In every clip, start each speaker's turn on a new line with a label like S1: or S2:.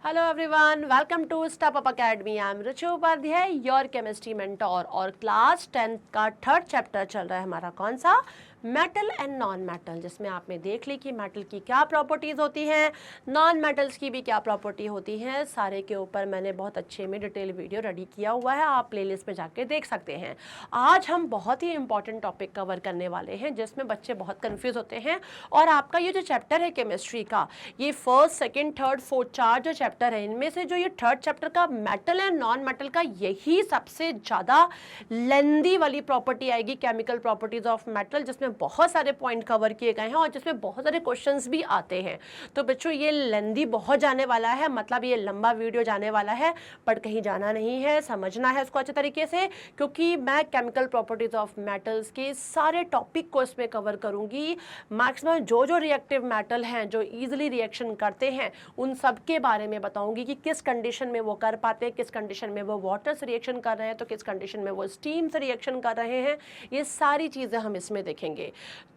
S1: Hello everyone, welcome to step up academy. I am Ruchi Upadhyay, your chemistry mentor. और class 10th का third chapter चल रहा है हमारा, कौन सा? मेटल एंड नॉन मेटल, जिसमें आपने देख ली कि मेटल की क्या प्रॉपर्टीज़ होती हैं, नॉन मेटल्स की भी क्या प्रॉपर्टी होती हैं। सारे के ऊपर मैंने बहुत अच्छे में डिटेल वीडियो रेडी किया हुआ है, आप प्लेलिस्ट में जाके देख सकते हैं। आज हम बहुत ही इंपॉर्टेंट टॉपिक कवर करने वाले हैं जिसमें बच्चे बहुत कंफ्यूज होते हैं। और आपका ये जो चैप्टर है केमिस्ट्री का, ये फर्स्ट, सेकेंड, थर्ड, फोर्थ, चार जो चैप्टर है, इनमें से जो ये थर्ड चैप्टर का मेटल एंड नॉन मेटल का, यही सबसे ज़्यादा लेंदी वाली प्रॉपर्टी आएगी, केमिकल प्रॉपर्टीज ऑफ मेटल, जिसमें बहुत सारे पॉइंट कवर किए गए हैं और जिसमें बहुत सारे क्वेश्चंस भी आते हैं। तो बच्चों ये लेंदी बहुत जाने वाला है, मतलब ये लंबा वीडियो जाने वाला है, पर कहीं जाना नहीं है, समझना है इसको अच्छे तरीके से, क्योंकि मैं केमिकल प्रॉपर्टीज ऑफ मेटल्स के सारे टॉपिक को इसमें कवर करूंगी। मैक्सिमम जो जो रिएक्टिव मेटल हैं, जो ईजिली रिएक्शन करते हैं, उन सब के बारे में बताऊंगी कि किस कंडीशन में वो कर पाते हैं, किस कंडीशन में वो वाटर से रिएक्शन कर रहे हैं, तो किस कंडीशन में वो स्टीम से रिएक्शन कर रहे हैं। ये सारी चीज़ें हम इसमें देखेंगे।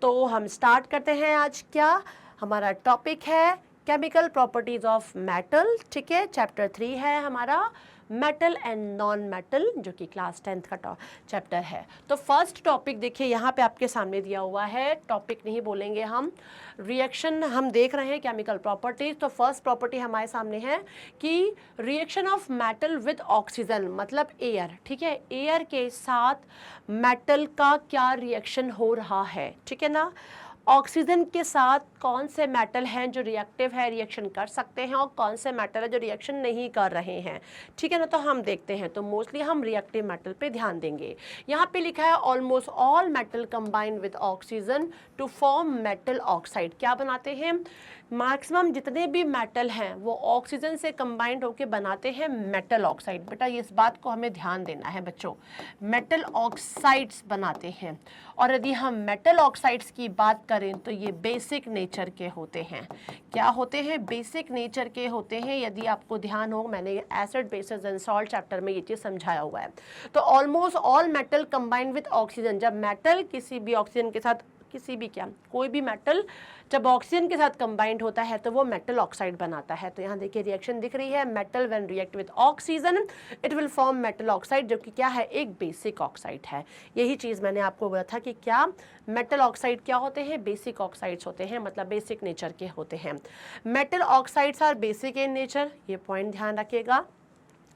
S1: तो हम स्टार्ट करते हैं। आज क्या हमारा टॉपिक है? Chemical properties of metal. ठीक है, चैप्टर 3 है हमारा, मेटल एंड नॉन मेटल, जो कि क्लास 10th का चैप्टर है। तो फर्स्ट टॉपिक देखिए यहाँ पे आपके सामने दिया हुआ है, टॉपिक नहीं बोलेंगे हम, रिएक्शन हम देख रहे हैं, केमिकल प्रॉपर्टीज। तो फर्स्ट प्रॉपर्टी हमारे सामने है कि reaction of metal with oxygen, मतलब एयर। ठीक है, एयर के साथ मेटल का क्या रिएक्शन हो रहा है, ठीक है ना। ऑक्सीजन के साथ कौन से मेटल हैं जो रिएक्टिव है, रिएक्शन कर सकते हैं, और कौन से मेटल है जो रिएक्शन नहीं कर रहे हैं, ठीक है ना। तो हम देखते हैं, तो मोस्टली हम रिएक्टिव मेटल पे ध्यान देंगे। यहाँ पे लिखा है almost all metal combined with oxygen to form metal oxide. क्या बनाते हैं? मैक्सिमम जितने भी मेटल हैं वो ऑक्सीजन से कंबाइंड होकर बनाते हैं मेटल ऑक्साइड। बेटा ये इस बात को हमें ध्यान देना है बच्चों, मेटल ऑक्साइड्स बनाते हैं। और यदि हम मेटल ऑक्साइड्स की बात करें तो ये बेसिक नेचर के होते हैं। क्या होते हैं? बेसिक नेचर के होते हैं। यदि आपको ध्यान हो, मैंने acid basis and salt chapter में ये चीज़ समझाया हुआ है। तो almost all metal combined with oxygen, जब मेटल किसी भी ऑक्सीजन के साथ, किसी भी क्या, कोई भी मेटल जब ऑक्सीजन के साथ कंबाइंड होता है तो वो मेटल ऑक्साइड बनाता है। तो यहाँ देखिए रिएक्शन दिख रही है, metal when react with oxygen it will form metal oxide, जो कि क्या है? एक बेसिक ऑक्साइड है। यही चीज़ मैंने आपको बोला था कि क्या मेटल ऑक्साइड क्या होते हैं? बेसिक ऑक्साइड्स होते हैं, मतलब बेसिक नेचर के होते हैं। Metal oxides are basic in nature, ये पॉइंट ध्यान रखिएगा।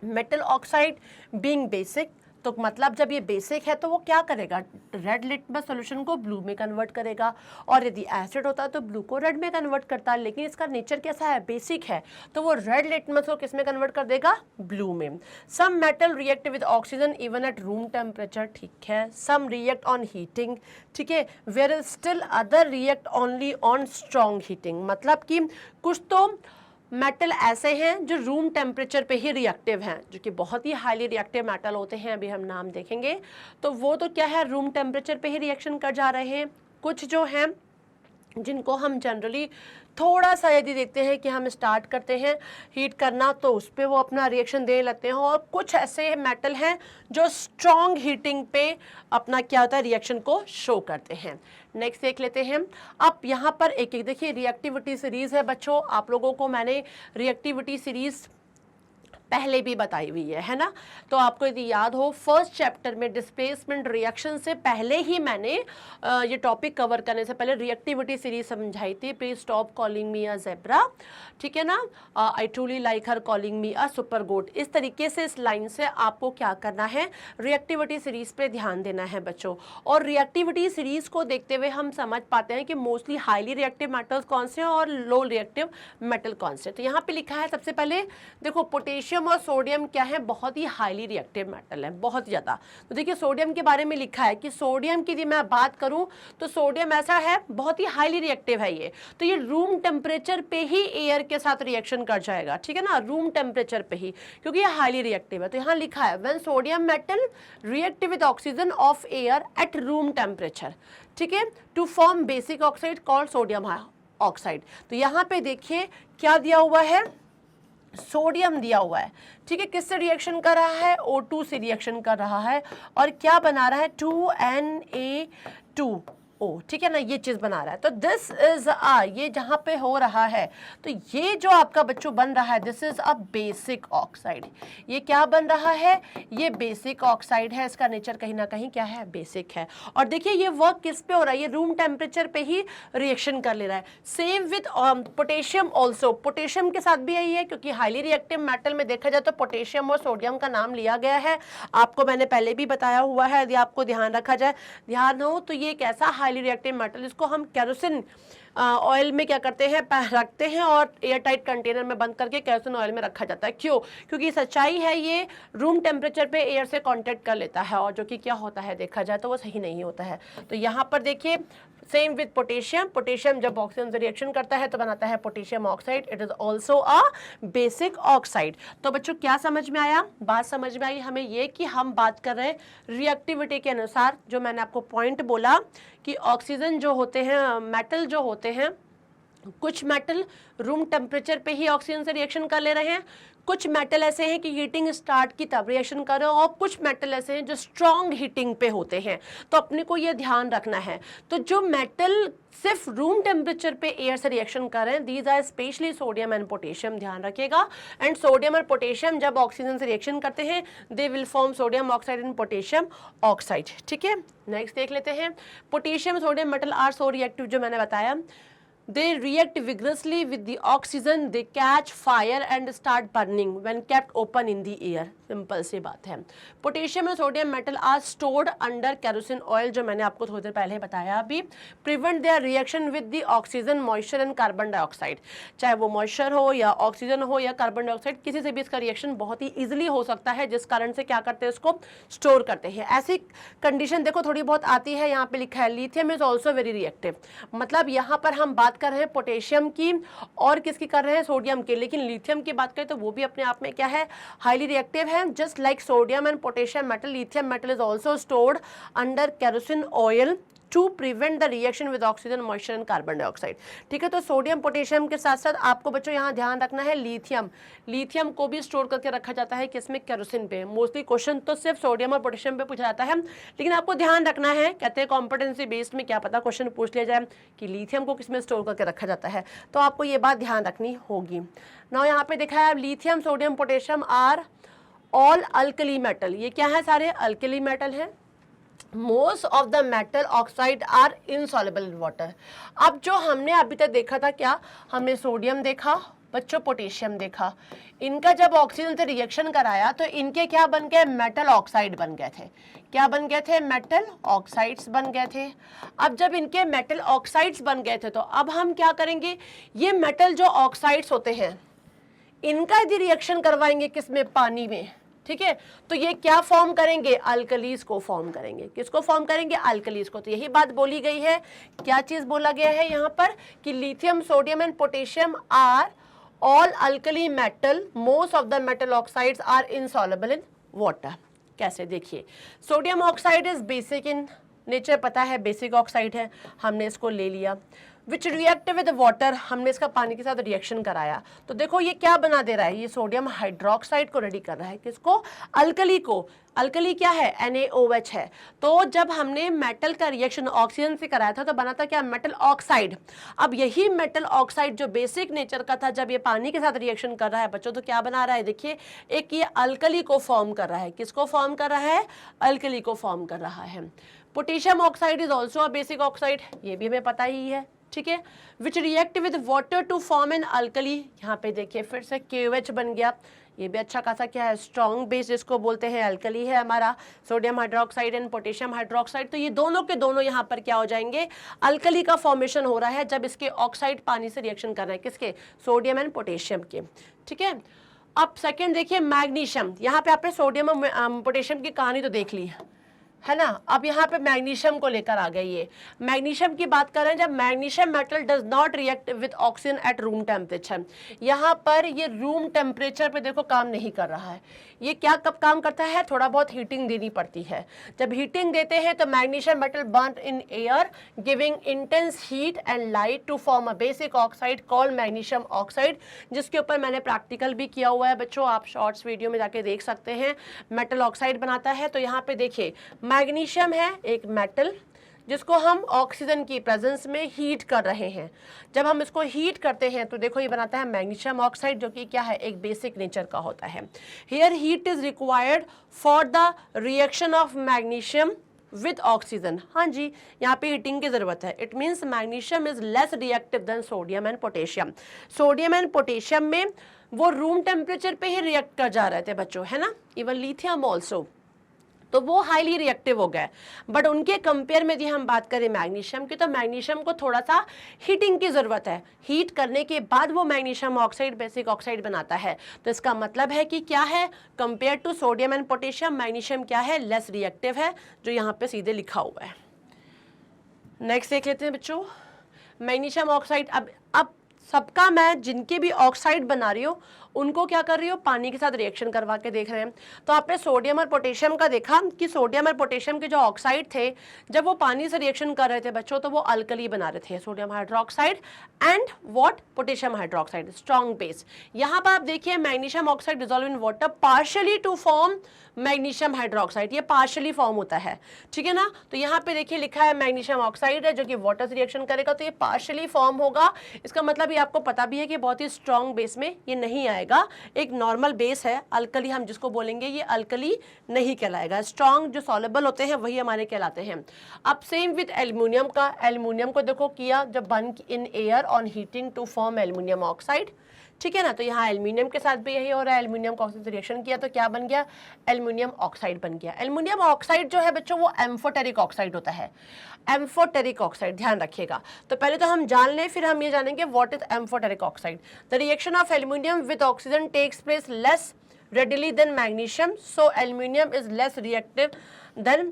S1: मेटल ऑक्साइड बीइंग बेसिक, तो मतलब जब ये बेसिक है तो वो क्या करेगा? रेड लिटमस सॉल्यूशन को ब्लू में कन्वर्ट करेगा, और यदि एसिड होता है तो ब्लू को रेड में कन्वर्ट करता है। लेकिन इसका नेचर कैसा है? बेसिक है, तो वो रेड लिटमस को किस में कन्वर्ट कर देगा? ब्लू में। Some metal react with oxygen even at room temperature, ठीक है। सम रिएक्ट ऑन हीटिंग, ठीक है। Where still other react only on strong heating, मतलब कि कुछ तो मेटल ऐसे हैं जो रूम टेम्परेचर पे ही रिएक्टिव हैं, जो कि बहुत ही हाईली रिएक्टिव मेटल होते हैं, अभी हम नाम देखेंगे। तो वो तो क्या है? रूम टेम्परेचर पे ही रिएक्शन कर जा रहे हैं। कुछ जो हैं जिनको हम जनरली थोड़ा सा यदि देखते हैं कि हम स्टार्ट करते हैं हीट करना तो उस पर वो अपना रिएक्शन देने लगते हैं, और कुछ ऐसे मेटल हैं जो स्ट्रॉन्ग हीटिंग पे अपना क्या होता है? रिएक्शन को शो करते हैं। नेक्स्ट देख लेते हैं। अब यहाँ पर एक एक देखिए, रिएक्टिविटी सीरीज है बच्चों, आप लोगों को मैंने रिएक्टिविटी सीरीज पहले भी बताई हुई है ना। तो आपको यदि याद हो, फर्स्ट चैप्टर में डिस्प्लेसमेंट रिएक्शन से पहले ही मैंने ये टॉपिक कवर करने से पहले रिएक्टिविटी सीरीज समझाई थी। Please stop calling me a zebra, ठीक है ना। I truly like her calling me a super goat. इस तरीके से, इस लाइन से आपको क्या करना है? रिएक्टिविटी सीरीज पे ध्यान देना है बच्चों। और रिएक्टिविटी सीरीज को देखते हुए हम समझ पाते हैं कि मोस्टली हाईली रिएक्टिव मेटल्स कौन से हैं और लो रिएक्टिव मेटल कौन से। तो यहाँ पे लिखा है सबसे पहले, देखो पोटेशियम और सोडियम क्या है? बहुत ही हाईली रिएक्टिव मेटल है, बहुत ज़्यादा। तो देखिए सोडियम के बारे में लिखा है कि सोडियम की यदि मैं बात करूं तो सोडियम ऐसा है, बहुत ही हाईली रिएक्टिव है ये। तो ये रूम टेम्परेचर पे ही एयर के साथ रिएक्शन कर जाएगा, ठीक है ना, रूम टेम्परेचर पे ही, क्योंकि ये हाईली रिएक्टिव है। तो यहाँ लिखा है when sodium metal react with oxygen of air at room temperature, ठीक है, to form basic oxide called sodium oxide. तो यहाँ पे देखिए क्या दिया हुआ है? सोडियम दिया हुआ है, ठीक है। किससे रिएक्शन कर रहा है? O2 से रिएक्शन कर रहा है, और क्या बना रहा है? 2Na2, ठीक है ना, ये चीज बना रहा है। तो दिस इज ये जहां पे हो रहा है, तो ये जो आपका बच्चों बन रहा है, this is a basic oxide. ये क्या बन रहा है, ये बेसिक ऑक्साइड है, इसका नेचर कहीं ना कहीं क्या है, बेसिक है। और देखिए ये वर्क किस पे हो रहा है, ये रूम टेम्परेचर पे ही रिएक्शन कर ले रहा है। Same with potassium also, potassium के साथ भी यही है, क्योंकि हाईली रिएक्टिव मेटल में देखा जाए तो पोटेशियम और सोडियम का नाम लिया गया है। आपको मैंने पहले भी बताया हुआ है, यदि आपको ध्यान रखा जाए, ध्यान हो तो ये एक ऐसा हाईली रिएक्टिव मेटल, इसको हम केरोसिन ऑयल में क्या करते हैं, रखते हैं और एयर टाइट कंटेनर में बंद करके केरोसिन ऑयल में रखा जाता है। क्यों, क्योंकि सच्चाई है ये रूम टेम्परेचर पे एयर से कांटेक्ट कर लेता है, और जो कि क्या होता है देखा जाए तो वो सही नहीं होता है। तो यहाँ पर देखिए सेम विद पोटेशियम, पोटेशियम जब ऑक्सीजन से रिएक्शन करता है तो बनाता है potassium oxide, it is also a basic oxide. तो बच्चों क्या समझ में आया, बात समझ में आई हमें ये कि हम बात कर रहे हैं रिएक्टिविटी के अनुसार, जो मैंने आपको पॉइंट बोला कि ऑक्सीजन जो होते हैं, मेटल जो होते हैं, कुछ मेटल रूम टेम्परेचर पे ही ऑक्सीजन से रिएक्शन कर ले रहे हैं, कुछ मेटल ऐसे हैं कि हीटिंग स्टार्ट की तब रिएक्शन कर रहे हो, और कुछ मेटल ऐसे हैं जो स्ट्रॉन्ग हीटिंग पे होते हैं। तो अपने को ये ध्यान रखना है। तो जो मेटल सिर्फ रूम टेम्परेचर पे एयर से रिएक्शन कर रहे हैं, these are specially sodium and potassium, ध्यान रखिएगा। एंड सोडियम और पोटेशियम जब ऑक्सीजन से रिएक्शन करते हैं, they will form sodium oxide and potassium oxide. ठीक है, नेक्स्ट देख लेते हैं। Potassium sodium metal are so reactive, जो मैंने बताया, they react vigorously with the oxygen, they catch fire and start burning when kept open in the air। Simple सी बात है। पोटेशियम और sodium metal are stored under kerosene oil, जो मैंने आपको थोड़ी देर पहले बताया अभी, prevent their reaction with the oxygen, moisture and carbon dioxide. चाहे वो मॉइस्चर हो या ऑक्सीजन हो या कार्बन डाइऑक्साइड, किसी से भी इसका रिएक्शन बहुत ही इजिली हो सकता है, जिस कारण से क्या करते हैं, इसको स्टोर करते हैं। ऐसी कंडीशन देखो थोड़ी बहुत आती है, यहाँ पे लिखा है lithium is also very reactive. मतलब यहाँ पर हम बात कर रहे हैं पोटेशियम की और किसकी कर रहे हैं, सोडियम की, लेकिन लिथियम की बात करें तो वो भी अपने आप में क्या है, हाईली रिएक्टिव है। Just like sodium and potassium metal, lithium metal is also stored under kerosene oil to prevent the reaction with oxygen, moisture and carbon dioxide. ठीक है, तो सोडियम पोटेशियम के साथ साथ आपको बच्चों यहाँ ध्यान रखना है लिथियम, लिथियम को भी स्टोर करके रखा जाता है किसमें, केरोसिन पे। मोस्टली क्वेश्चन तो सिर्फ सोडियम और पोटेशियम पे पूछा जाता है, लेकिन आपको ध्यान रखना है, कहते हैं कॉम्पिटेंसी बेस्ड में क्या पता क्वेश्चन पूछ लिया जाए कि लिथियम को किसमें स्टोर करके रखा जाता है, तो आपको ये बात ध्यान रखनी होगी। नाउ यहाँ पे देखा है lithium sodium potassium are all alkali metal, ये क्या है, सारे अल्कली मेटल हैं। Most of the metal oxide are insoluble in water. अब जो हमने अभी तक देखा था, क्या हमने सोडियम देखा बच्चों, पोटेशियम देखा, इनका जब ऑक्सीजन से रिएक्शन कराया तो इनके क्या बन गए, मेटल ऑक्साइड बन गए थे। क्या बन गए थे, मेटल ऑक्साइड्स बन गए थे। अब जब इनके मेटल ऑक्साइड्स बन गए थे, तो अब हम क्या करेंगे, ये मेटल जो ऑक्साइड्स होते हैं, इनका यदि रिएक्शन करवाएंगे किसमें, पानी में। ठीक है, तो ये क्या फॉर्म करेंगे, अल्कलीज को फॉर्म करेंगे। किसको फॉर्म करेंगे, अल्कलीज को। तो यही बात बोली गई है, क्या चीज बोला गया है यहाँ पर कि lithium sodium and potassium are all alkali metal, most of the metal oxides are insoluble in water. कैसे, देखिए, sodium oxide is basic in nature, पता है बेसिक ऑक्साइड है, हमने इसको ले लिया। विच रिएक्ट विद वाटर, हमने इसका पानी के साथ रिएक्शन कराया, तो देखो ये क्या बना दे रहा है, ये सोडियम हाइड्रोक्साइड को रेडी कर रहा है, किसको, अल्कली को। अल्कली क्या है, NaOH है। तो जब हमने मेटल का रिएक्शन ऑक्सीजन से कराया था तो बना था क्या, मेटल ऑक्साइड। अब यही मेटल ऑक्साइड जो बेसिक नेचर का था, जब ये पानी के साथ रिएक्शन कर रहा है बच्चों, तो क्या बना रहा है, देखिए, एक ये अल्कली को फॉर्म कर रहा है। किसको फॉर्म कर रहा है, अल्कली को फॉर्म कर रहा है। Potassium oxide is also a basic oxide, ये भी हमें पता ही है। ठीक है, which react with water to form an alkali, यहाँ पे देखिए फिर से KOH बन गया, ये भी अच्छा खासा क्या है, स्ट्रॉन्ग बेस जिसको बोलते हैं, अल्कली है हमारा, sodium hydroxide and potassium hydroxide. तो ये दोनों के दोनों यहाँ पर क्या हो जाएंगे, अल्कली का फॉर्मेशन हो रहा है जब इसके ऑक्साइड पानी से रिएक्शन कर रहे हैं, किसके, सोडियम एंड पोटेशियम के। ठीक है, अब सेकेंड देखिए मैग्नीशियम, यहाँ पे आपने सोडियम और पोटेशियम की कहानी तो देख ली है ना। अब यहाँ पे मैग्नीशियम को लेकर आ गई, ये मैग्नीशियम की बात कर रहे हैं, जब magnesium metal does not react with oxygen eight room temperature, यहाँ पर ये रूम टेम्परेचर पे देखो काम नहीं कर रहा है। ये क्या कब काम करता है, थोड़ा बहुत हीटिंग देनी पड़ती है। जब हीटिंग देते हैं तो magnesium metal burn in air giving intense heat and light to form a basic oxide called magnesium oxide, जिसके ऊपर मैंने प्रैक्टिकल भी किया हुआ है बच्चों, आप शॉर्ट्स वीडियो में जाके देख सकते हैं। मेटल ऑक्साइड बनाता है। तो यहाँ पे देखिए मैग्नीशियम है एक मेटल जिसको हम ऑक्सीजन की प्रेजेंस में हीट कर रहे हैं। जब हम इसको हीट करते हैं तो देखो ये बनाता है मैग्नीशियम ऑक्साइड, जो कि क्या है, एक बेसिक नेचर का होता है। Here heat is required for the reaction of magnesium with oxygen. हाँ जी, यहाँ पे हीटिंग की जरूरत है। It means magnesium is less reactive then sodium and potassium. Sodium and potassium में वो रूम टेम्परेचर पे ही रिएक्ट कर जा रहे थे बच्चों, है ना, इवन लिथियम ऑल्सो, तो वो हाईली रिएक्टिव हो गए। बट उनके कंपेयर में यदि हम बात करें मैग्नीशियम की, तो मैग्नीशियम को थोड़ा सा हीटिंग की ज़रूरत है। हीट करने के बाद वो मैग्नीशियम ऑक्साइड बेसिक ऑक्साइड बनाता है। तो इसका मतलब है कि क्या है, compare to sodium and potassium magnesium क्या है, लेस रिएक्टिव है, जो यहाँ पे सीधे लिखा हुआ है। नेक्स्ट देख लेते हैं बच्चों, मैग्नीशियम ऑक्साइड। अब सबका मैं जिनके भी ऑक्साइड बना रही हूँ उनको क्या कर रही हो, पानी के साथ रिएक्शन करवा के देख रहे हैं। तो आपने सोडियम और पोटेशियम का देखा कि सोडियम और पोटेशियम के जो ऑक्साइड थे, जब वो पानी से रिएक्शन कर रहे थे बच्चों, तो वो अल्कली बना रहे थे, sodium hydroxide and what, potassium hydroxide, strong base. यहाँ पर आप देखिए magnesium oxide dissolve in water partially to form magnesium hydroxide, ये पार्शियली फॉर्म होता है, ठीक है ना। तो यहाँ पे देखिए लिखा है मैग्नीशियम ऑक्साइड है जो कि वाटर से रिएक्शन करेगा, तो ये पार्शियली फॉर्म होगा। इसका मतलब ये आपको पता भी है कि बहुत ही स्ट्रॉन्ग बेस में ये नहीं आएगा, एक नॉर्मल बेस है, अल्कली हम जिसको बोलेंगे, ये अल्कली नहीं कहलाएगा। स्ट्रॉन्ग जो सॉल्युबल होते हैं वही हमारे कहलाते हैं। अब सेम विद एल्युमिनियम का, एल्युमिनियम को देखो किया जब burn in air on heating to form aluminium oxide, ठीक है ना। तो यहाँ एल्युमिनियम के साथ भी यही हो रहा है, एल्युमिनियम को ऑक्सीजन से रिएक्शन किया तो क्या बन गया, एल्युमिनियम ऑक्साइड बन गया। एल्युमिनियम ऑक्साइड जो है बच्चों वो एम्फोटेरिक ऑक्साइड होता है, एम्फोटेरिक ऑक्साइड, ध्यान रखिएगा। तो पहले तो हम जान लें, फिर हम ये जानेंगे what is amphoteric oxide. The reaction of aluminium with oxygen takes place less readily than magnesium, so aluminium is less reactive than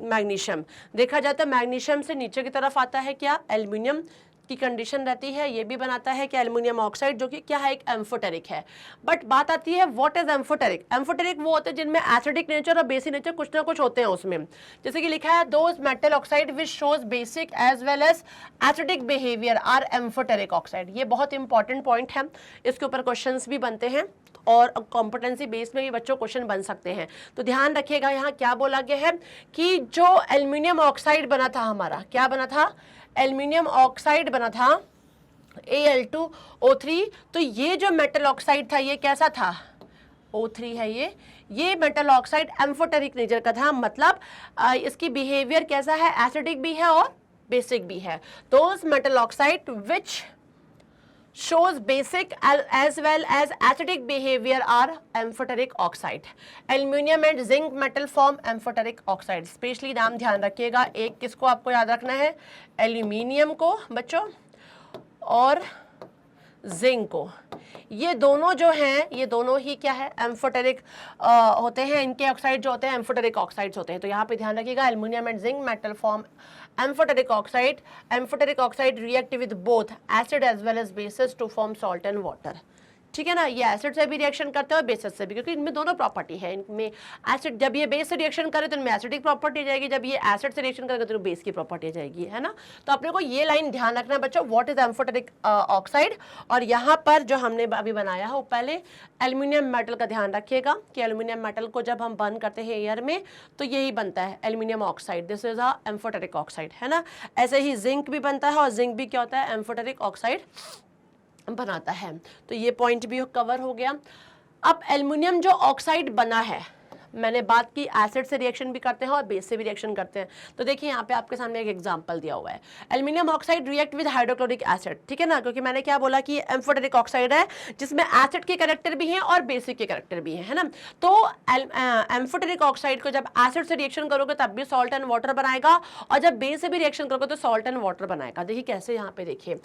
S1: magnesium। देखा जाए तो मैग्नीशियम से नीचे की तरफ आता है क्या, एल्युमिनियम की कंडीशन रहती है, ये भी बनाता है कि एल्युमिनियम ऑक्साइड, जो कि क्या है, एक एम्फोटेरिक है। बट बात आती है व्हाट इज एम्फोटेरिक। एम्फोटेरिक वो होते हैं जिनमें एसिडिक नेचर और बेसिक नेचर कुछ ना कुछ होते हैं उसमें, जैसे कि लिखा है those metal oxide which shows basic as well as acidic behaviour are amphoteric oxide. ये बहुत इंपॉर्टेंट पॉइंट है, इसके ऊपर क्वेश्चंस भी बनते हैं और कॉम्पिटेंसी बेस में भी बच्चों क्वेश्चन बन सकते हैं। तो ध्यान रखिएगा यहाँ क्या बोला गया है कि जो एल्युमिनियम ऑक्साइड बना था हमारा, क्या बना था, एल्युमिनियम ऑक्साइड बना था Al2O3। तो ये जो मेटल ऑक्साइड था ये कैसा था, O3 है ये मेटल ऑक्साइड एम्फोटेरिक नेचर का था, मतलब इसकी बिहेवियर कैसा है, एसिडिक भी है और बेसिक भी है। Those metal oxide which shows basic as well as acidic behavior are amphoteric oxide। Aluminium and zinc metal form amphoteric oxide। Specially नाम ध्यान रखिएगा, एक किसको आपको याद रखना है, एल्यूमिनियम को बच्चों और जिंक को। ये दोनों जो हैं, ये दोनों ही क्या है, एम्फोटेरिक होते हैं। इनके ऑक्साइड जो होते हैं एम्फोटेरिक ऑक्साइड्स होते हैं। तो यहाँ पे ध्यान रखिएगा, aluminium and zinc metal form amphoteric oxide. Amphoteric oxide react with both acid as well as bases to form salt and water, ठीक है ना। ये एसिड से भी रिएक्शन करते हैं और बेसिस से भी, क्योंकि इनमें दोनों प्रॉपर्टी है। इनमें एसिड, जब ये बेस से रिएक्शन करे तो इनमें एसिडिक प्रॉपर्टी आ जाएगी, जब ये एसिड से रिएक्शन करेगा तो बेस की प्रॉपर्टी आ जाएगी, है ना। तो अपने को ये लाइन ध्यान रखना है बच्चों, व्हाट इज एम्फोटेरिक ऑक्साइड। और यहाँ पर जो हमने अभी बनाया है वो पहले एल्युमिनियम मेटल का ध्यान रखिएगा कि एल्युमिनियम मेटल को जब हम बर्न करते हैं एयर में तो यही बनता है aluminium oxide, this is a amphoteric oxide, है ना। ऐसे ही जिंक भी बनता है और जिंक भी क्या होता है, एम्फोटेरिक ऑक्साइड बनाता है। तो ये पॉइंट भी कवर हो गया। अब एल्युमिनियम जो ऑक्साइड बना है, मैंने बात की एसिड से रिएक्शन भी करते हैं और बेस से भी रिएक्शन करते हैं। तो देखिए यहाँ पे आपके सामने एक एग्जांपल दिया हुआ है, aluminium oxide react with hydrochloric acid, ठीक है ना। क्योंकि मैंने क्या बोला कि एम्फोटेरिक ऑक्साइड है जिसमें एसिड के कैरेक्टर भी हैं और बेसिक के कैरेक्टर भी है ना। तो एम्फोटेरिक ऑक्साइड को जब एसिड से रिएक्शन करोगे तब भी सॉल्ट एंड वाटर बनाएगा, और जब बेस से भी रिएक्शन करोगे तो सॉल्ट एंड वाटर बनाएगा। देखिए कैसे, यहाँ पे देखिए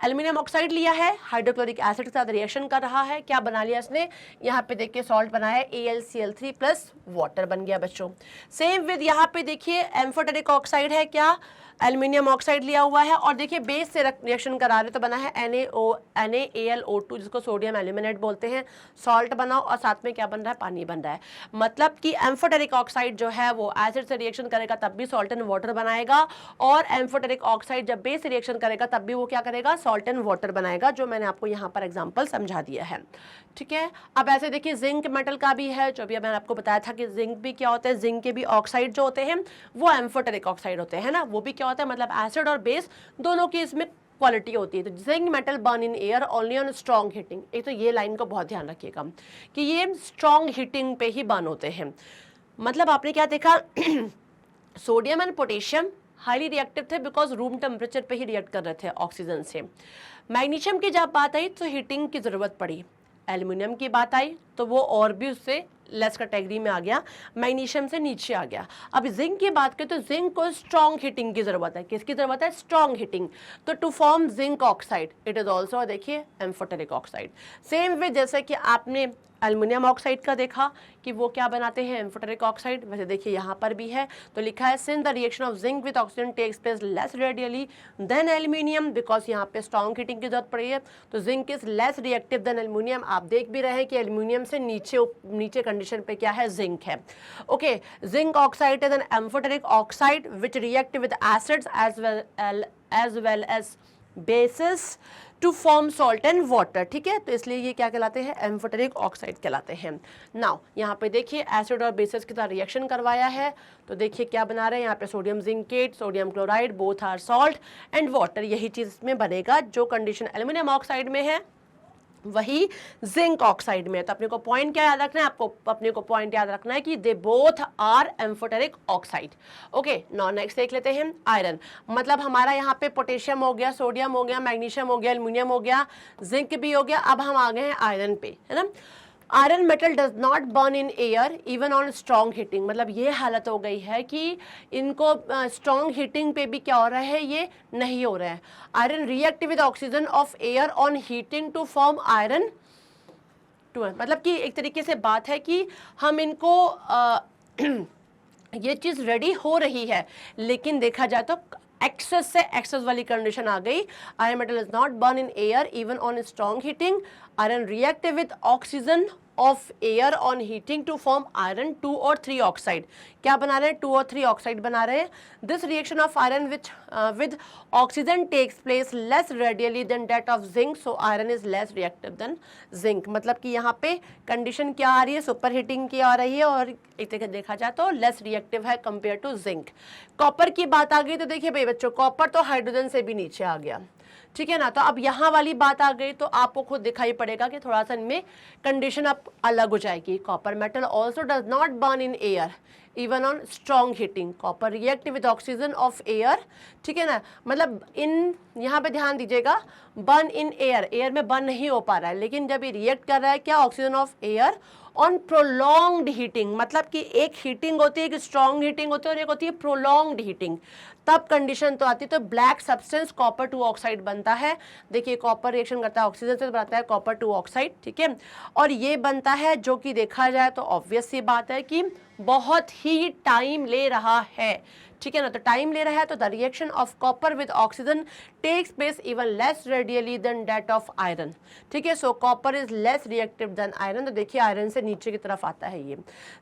S1: एल्युमिनियम ऑक्साइड लिया है, हाइड्रोक्लोरिक एसिड के साथ रिएक्शन कर रहा है, क्या बना लिया इसने, यहाँ पे देखिए सॉल्ट बनाया है AlCl3 प्लस वाटर बन गया बच्चों। सेम विद यहाँ पे देखिए एम्फोटेरिक ऑक्साइड है क्या, एल्यूमिनियम ऑक्साइड लिया हुआ है और देखिए बेस से रिएक्शन करा रहे तो बना है NaAlO2 जिसको सोडियम एल्यूमिनेट बोलते हैं, सॉल्ट बनाओ और साथ में क्या बन रहा है, पानी बन रहा है। मतलब कि एम्फोटेरिक ऑक्साइड जो है वो एसिड से रिएक्शन करेगा तब भी सॉल्ट एंड वाटर बनाएगा, और एम्फोटेरिक ऑक्साइड जब बेस से रिएक्शन करेगा तब भी वो क्या करेगा, सॉल्ट एंड वाटर बनाएगा, जो मैंने आपको यहाँ पर एग्जाम्पल समझा दिया है। ठीक है, अब ऐसे देखिए जिंक मेटल का भी है, जो भी मैंने आपको बताया था कि जिंक भी क्या होता है, जिंक के भी ऑक्साइड जो होते हैं वो एम्फोटेरिक ऑक्साइड होते हैं ना, वो भी क्या होता है, मतलब एसिड और बेस दोनों की इसमें क्वालिटी होती है। तो zinc metal burn in air only on strong heating, एक तो ये लाइन को बहुत ध्यान रखिएगा कि ये स्ट्रॉन्ग हीटिंग पे ही बर्न होते हैं। मतलब आपने क्या देखा sodium and potassium highly reactive थे बिकॉज रूम टेम्परेचर पे ही रिएक्ट कर रहे थे ऑक्सीजन से। मैग्नीशियम की जब बात आई तो हीटिंग की जरूरत पड़ी, एल्यूमिनियम की बात आई तो वो और भी उससे लेस कैटेगरी में आ गया, मैग्नीशियम से नीचे आ गया। अब जिंक की बात करें तो जिंक को स्ट्रॉन्ग हीटिंग की जरूरत है, किसकी जरूरत है, स्ट्रॉन्ग हीटिंग। तो to form zinc oxide it is also देखिए एम्फोटेरिक ऑक्साइड। सेम वे जैसे कि आपने एल्युमिनियम ऑक्साइड का देखा कि वो क्या बनाते हैं, एम्फोटेरिक ऑक्साइड, वैसे देखिए यहाँ पर भी है तो लिखा है since the reaction of zinc with oxygen takes place less readily than aluminium, because यहाँ पे स्ट्रॉन्ग हीटिंग की जरूरत पड़ी है तो zinc is less reactive than aluminium. आप देख भी रहे हैं कि एल्युमिनियम से नीचे कंडीशन पे क्या है, जिंक है। Okay, zinc oxide is an amphoteric oxide which react with acids as well as bases to form salt and water. ठीक है, तो इसलिए ये क्या कहलाते हैं, एम्फोटेरिक ऑक्साइड कहलाते हैं। नाउ यहाँ पे देखिए एसिड और बेसिस के साथ रिएक्शन करवाया है तो देखिए क्या बना रहे हैं यहाँ पे, sodium zincate, sodium chloride, both are salt and water, यही चीज इसमें बनेगा जो कंडीशन एल्युमिनियम ऑक्साइड में है वही जिंक ऑक्साइड में। तो अपने को पॉइंट क्या याद रखना है, आपको अपने को पॉइंट याद रखना है कि they both are amphoteric oxide. Okay, now next देख लेते हैं आयरन। मतलब हमारा यहाँ पे पोटेशियम हो गया, सोडियम हो गया, मैग्नीशियम हो गया, एल्युमिनियम हो गया, जिंक भी हो गया, अब हम आ गए हैं आयरन पे, है ना। Iron metal does not burn in air even on strong heating, मतलब ये हालत हो गई है कि इनको स्ट्रॉन्ग हीटिंग पे भी क्या हो रहा है, ये नहीं हो रहा है। Iron react with oxygen of air on heating to form iron 2, मतलब कि एक तरीके से बात है कि हम इनको ये चीज रेडी हो रही है, लेकिन देखा जाए तो एक्सेस से एक्सेस वाली कंडीशन आ गई। Iron metal is not burn in air even on strong heating, iron react with oxygen of air on heating to form iron 2 और 3 ऑक्साइड। क्या बना रहे हैं, 2 और 3 ऑक्साइड बना रहे हैं। This reaction of iron with oxygen takes place less readily than that of zinc, so iron is less reactive than zinc. मतलब कि यहाँ पे कंडीशन क्या आ रही है, सुपर हीटिंग की आ रही है और एक तरह देखा जाए तो लेस रिएक्टिव है कंपेयर टू जिंक। कॉपर की बात आ गई तो देखिए भाई बच्चों, कॉपर तो हाइड्रोजन से भी नीचे आ गया, ठीक है ना। तो अब यहाँ वाली बात आ गई तो आपको खुद दिखाई पड़ेगा कि थोड़ा सा इनमें कंडीशन अब अलग हो जाएगी। Copper metal also does not burn in air even on strong heating, copper react with oxygen of air, ठीक है ना। मतलब इन यहाँ पे ध्यान दीजिएगा, बर्न इन एयर, एयर में बर्न नहीं हो पा रहा है, लेकिन जब ये रिएक्ट कर रहा है क्या, oxygen of air on prolonged heating, मतलब कि एक हीटिंग होती है, एक स्ट्रॉन्ग हीटिंग होती है और एक होती है प्रोलॉन्ग्ड हीटिंग, तब कंडीशन तो आती है। तो ब्लैक सब्सटेंस कॉपर 2 ऑक्साइड बनता है। देखिए कॉपर रिएक्शन करता है ऑक्सीजन से, बनाता है कॉपर 2 ऑक्साइड, ठीक है। और ये बनता है जो कि देखा जाए तो ऑब्वियस सी बात है कि बहुत ही टाइम ले रहा है, ठीक है ना। तो टाइम ले रहा है तो the reaction of copper with oxygen takes place even less readily than that of iron, ठीक है। So copper is less reactive than iron, तो देखिए आयरन से नीचे की तरफ आता है ये।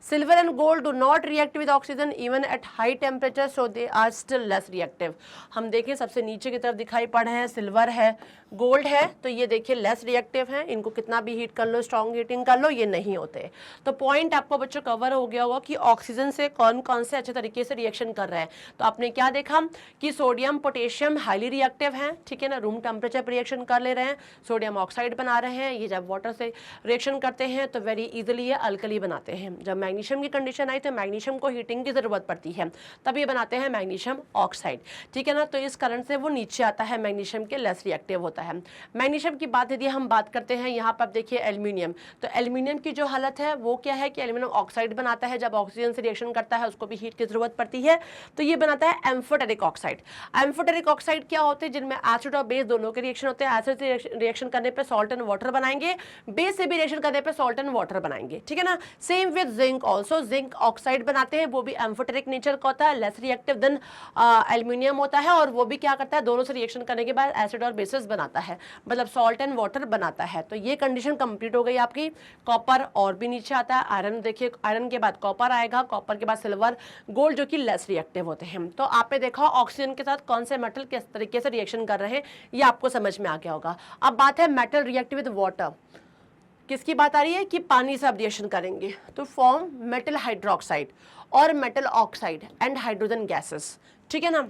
S1: Silver and gold do not react with oxygen even at high temperature, so they are still less reactive. हम देखिए सबसे नीचे की तरफ दिखाई पड़ रहे हैं, सिल्वर है, गोल्ड है, तो ये देखिए लेस रिएक्टिव है, इनको कितना भी हीट कर लो, स्ट्रॉन्ग हीटिंग कर लो, ये नहीं होते। तो पॉइंट आपको बच्चों कवर हो गया होगा कि ऑक्सीजन से कौन कौन से अच्छे तरीके से रिएक्शन कर रहे हैं। तो आपने क्या देखा कि सोडियम पोटेशियम हाईली रिएक्टिव हैं, ठीक है ना, रूम टेम्परेचर पर रिएक्शन कर ले रहे हैं, सोडियम ऑक्साइड बना रहे हैं, ये जब वाटर से रिएक्शन करते हैं तो वेरी इजीली ये अल्कली बनाते हैं। जब मैग्नीशियम की कंडीशन आई तो मैग्नीशियम को हीटिंग की जरूरत पड़ती है, तब ये बनाते हैं मैग्नीशियम ऑक्साइड, ठीक है ना। तो इस कारण से वो नीचे आता है, मैग्नीशियम के लेस रिएक्टिव होता है। मैग्नीशियम की बात यदि हम बात करते हैं, यहाँ पर देखिए एल्युमिनियम, तो एल्युमिनियम की जो हालत है वो क्या है कि एल्युमिनियम ऑक्साइड बनाता है, जब ऑक्सीजन से रिएक्शन करता है उसको भी हीट की जरूरत पड़ती है, तो तो ये बनाता है एम्फोटेरिक ऑक्साइड। एम्फोटेरिक ऑक्साइड क्या होते हैं, जिनमें एसिड और बेस दोनों के रिएक्शन होते हैं। एसिड से रिएक्शन करने पे सॉल्ट एंड वाटर बनाएंगे, बेस से भी रिएक्शन करने पे सॉल्ट एंड वाटर बनाएंगे, ठीक है ना। Same with zinc also, zinc oxide बनाते हैं, वो भी एम्फोटेरिक नेचर का होता है, लेस रिएक्टिव देन एल्यूमिनियम होता है, और वो भी क्या करता है, दोनों से रिएक्शन करने के बाद एसिड और बेसिस बनाता है, मतलब सॉल्ट एंड वाटर बनाता है। तो ये कंडीशन कंप्लीट हो गई आपकी। कॉपर और भी नीचे आता है, आयरन देखिए, आयरन के बाद कॉपर आएगा, कॉपर के बाद सिल्वर, गोल्ड जो कि लेस रिएक्टिव होते हैं। तो आपने देखा ऑक्सीजन के साथ कौन से मेटल किस तरीके से रिएक्शन कर रहे हैं, ये आपको समझ में आ गया होगा। अब बात है मेटल रिएक्ट विद वाटर, किसकी बात आ रही है कि पानी से आप रिएक्शन करेंगे तो फॉर्म मेटल हाइड्रोक्साइड और metal oxide and hydrogen gases, ठीक है ना।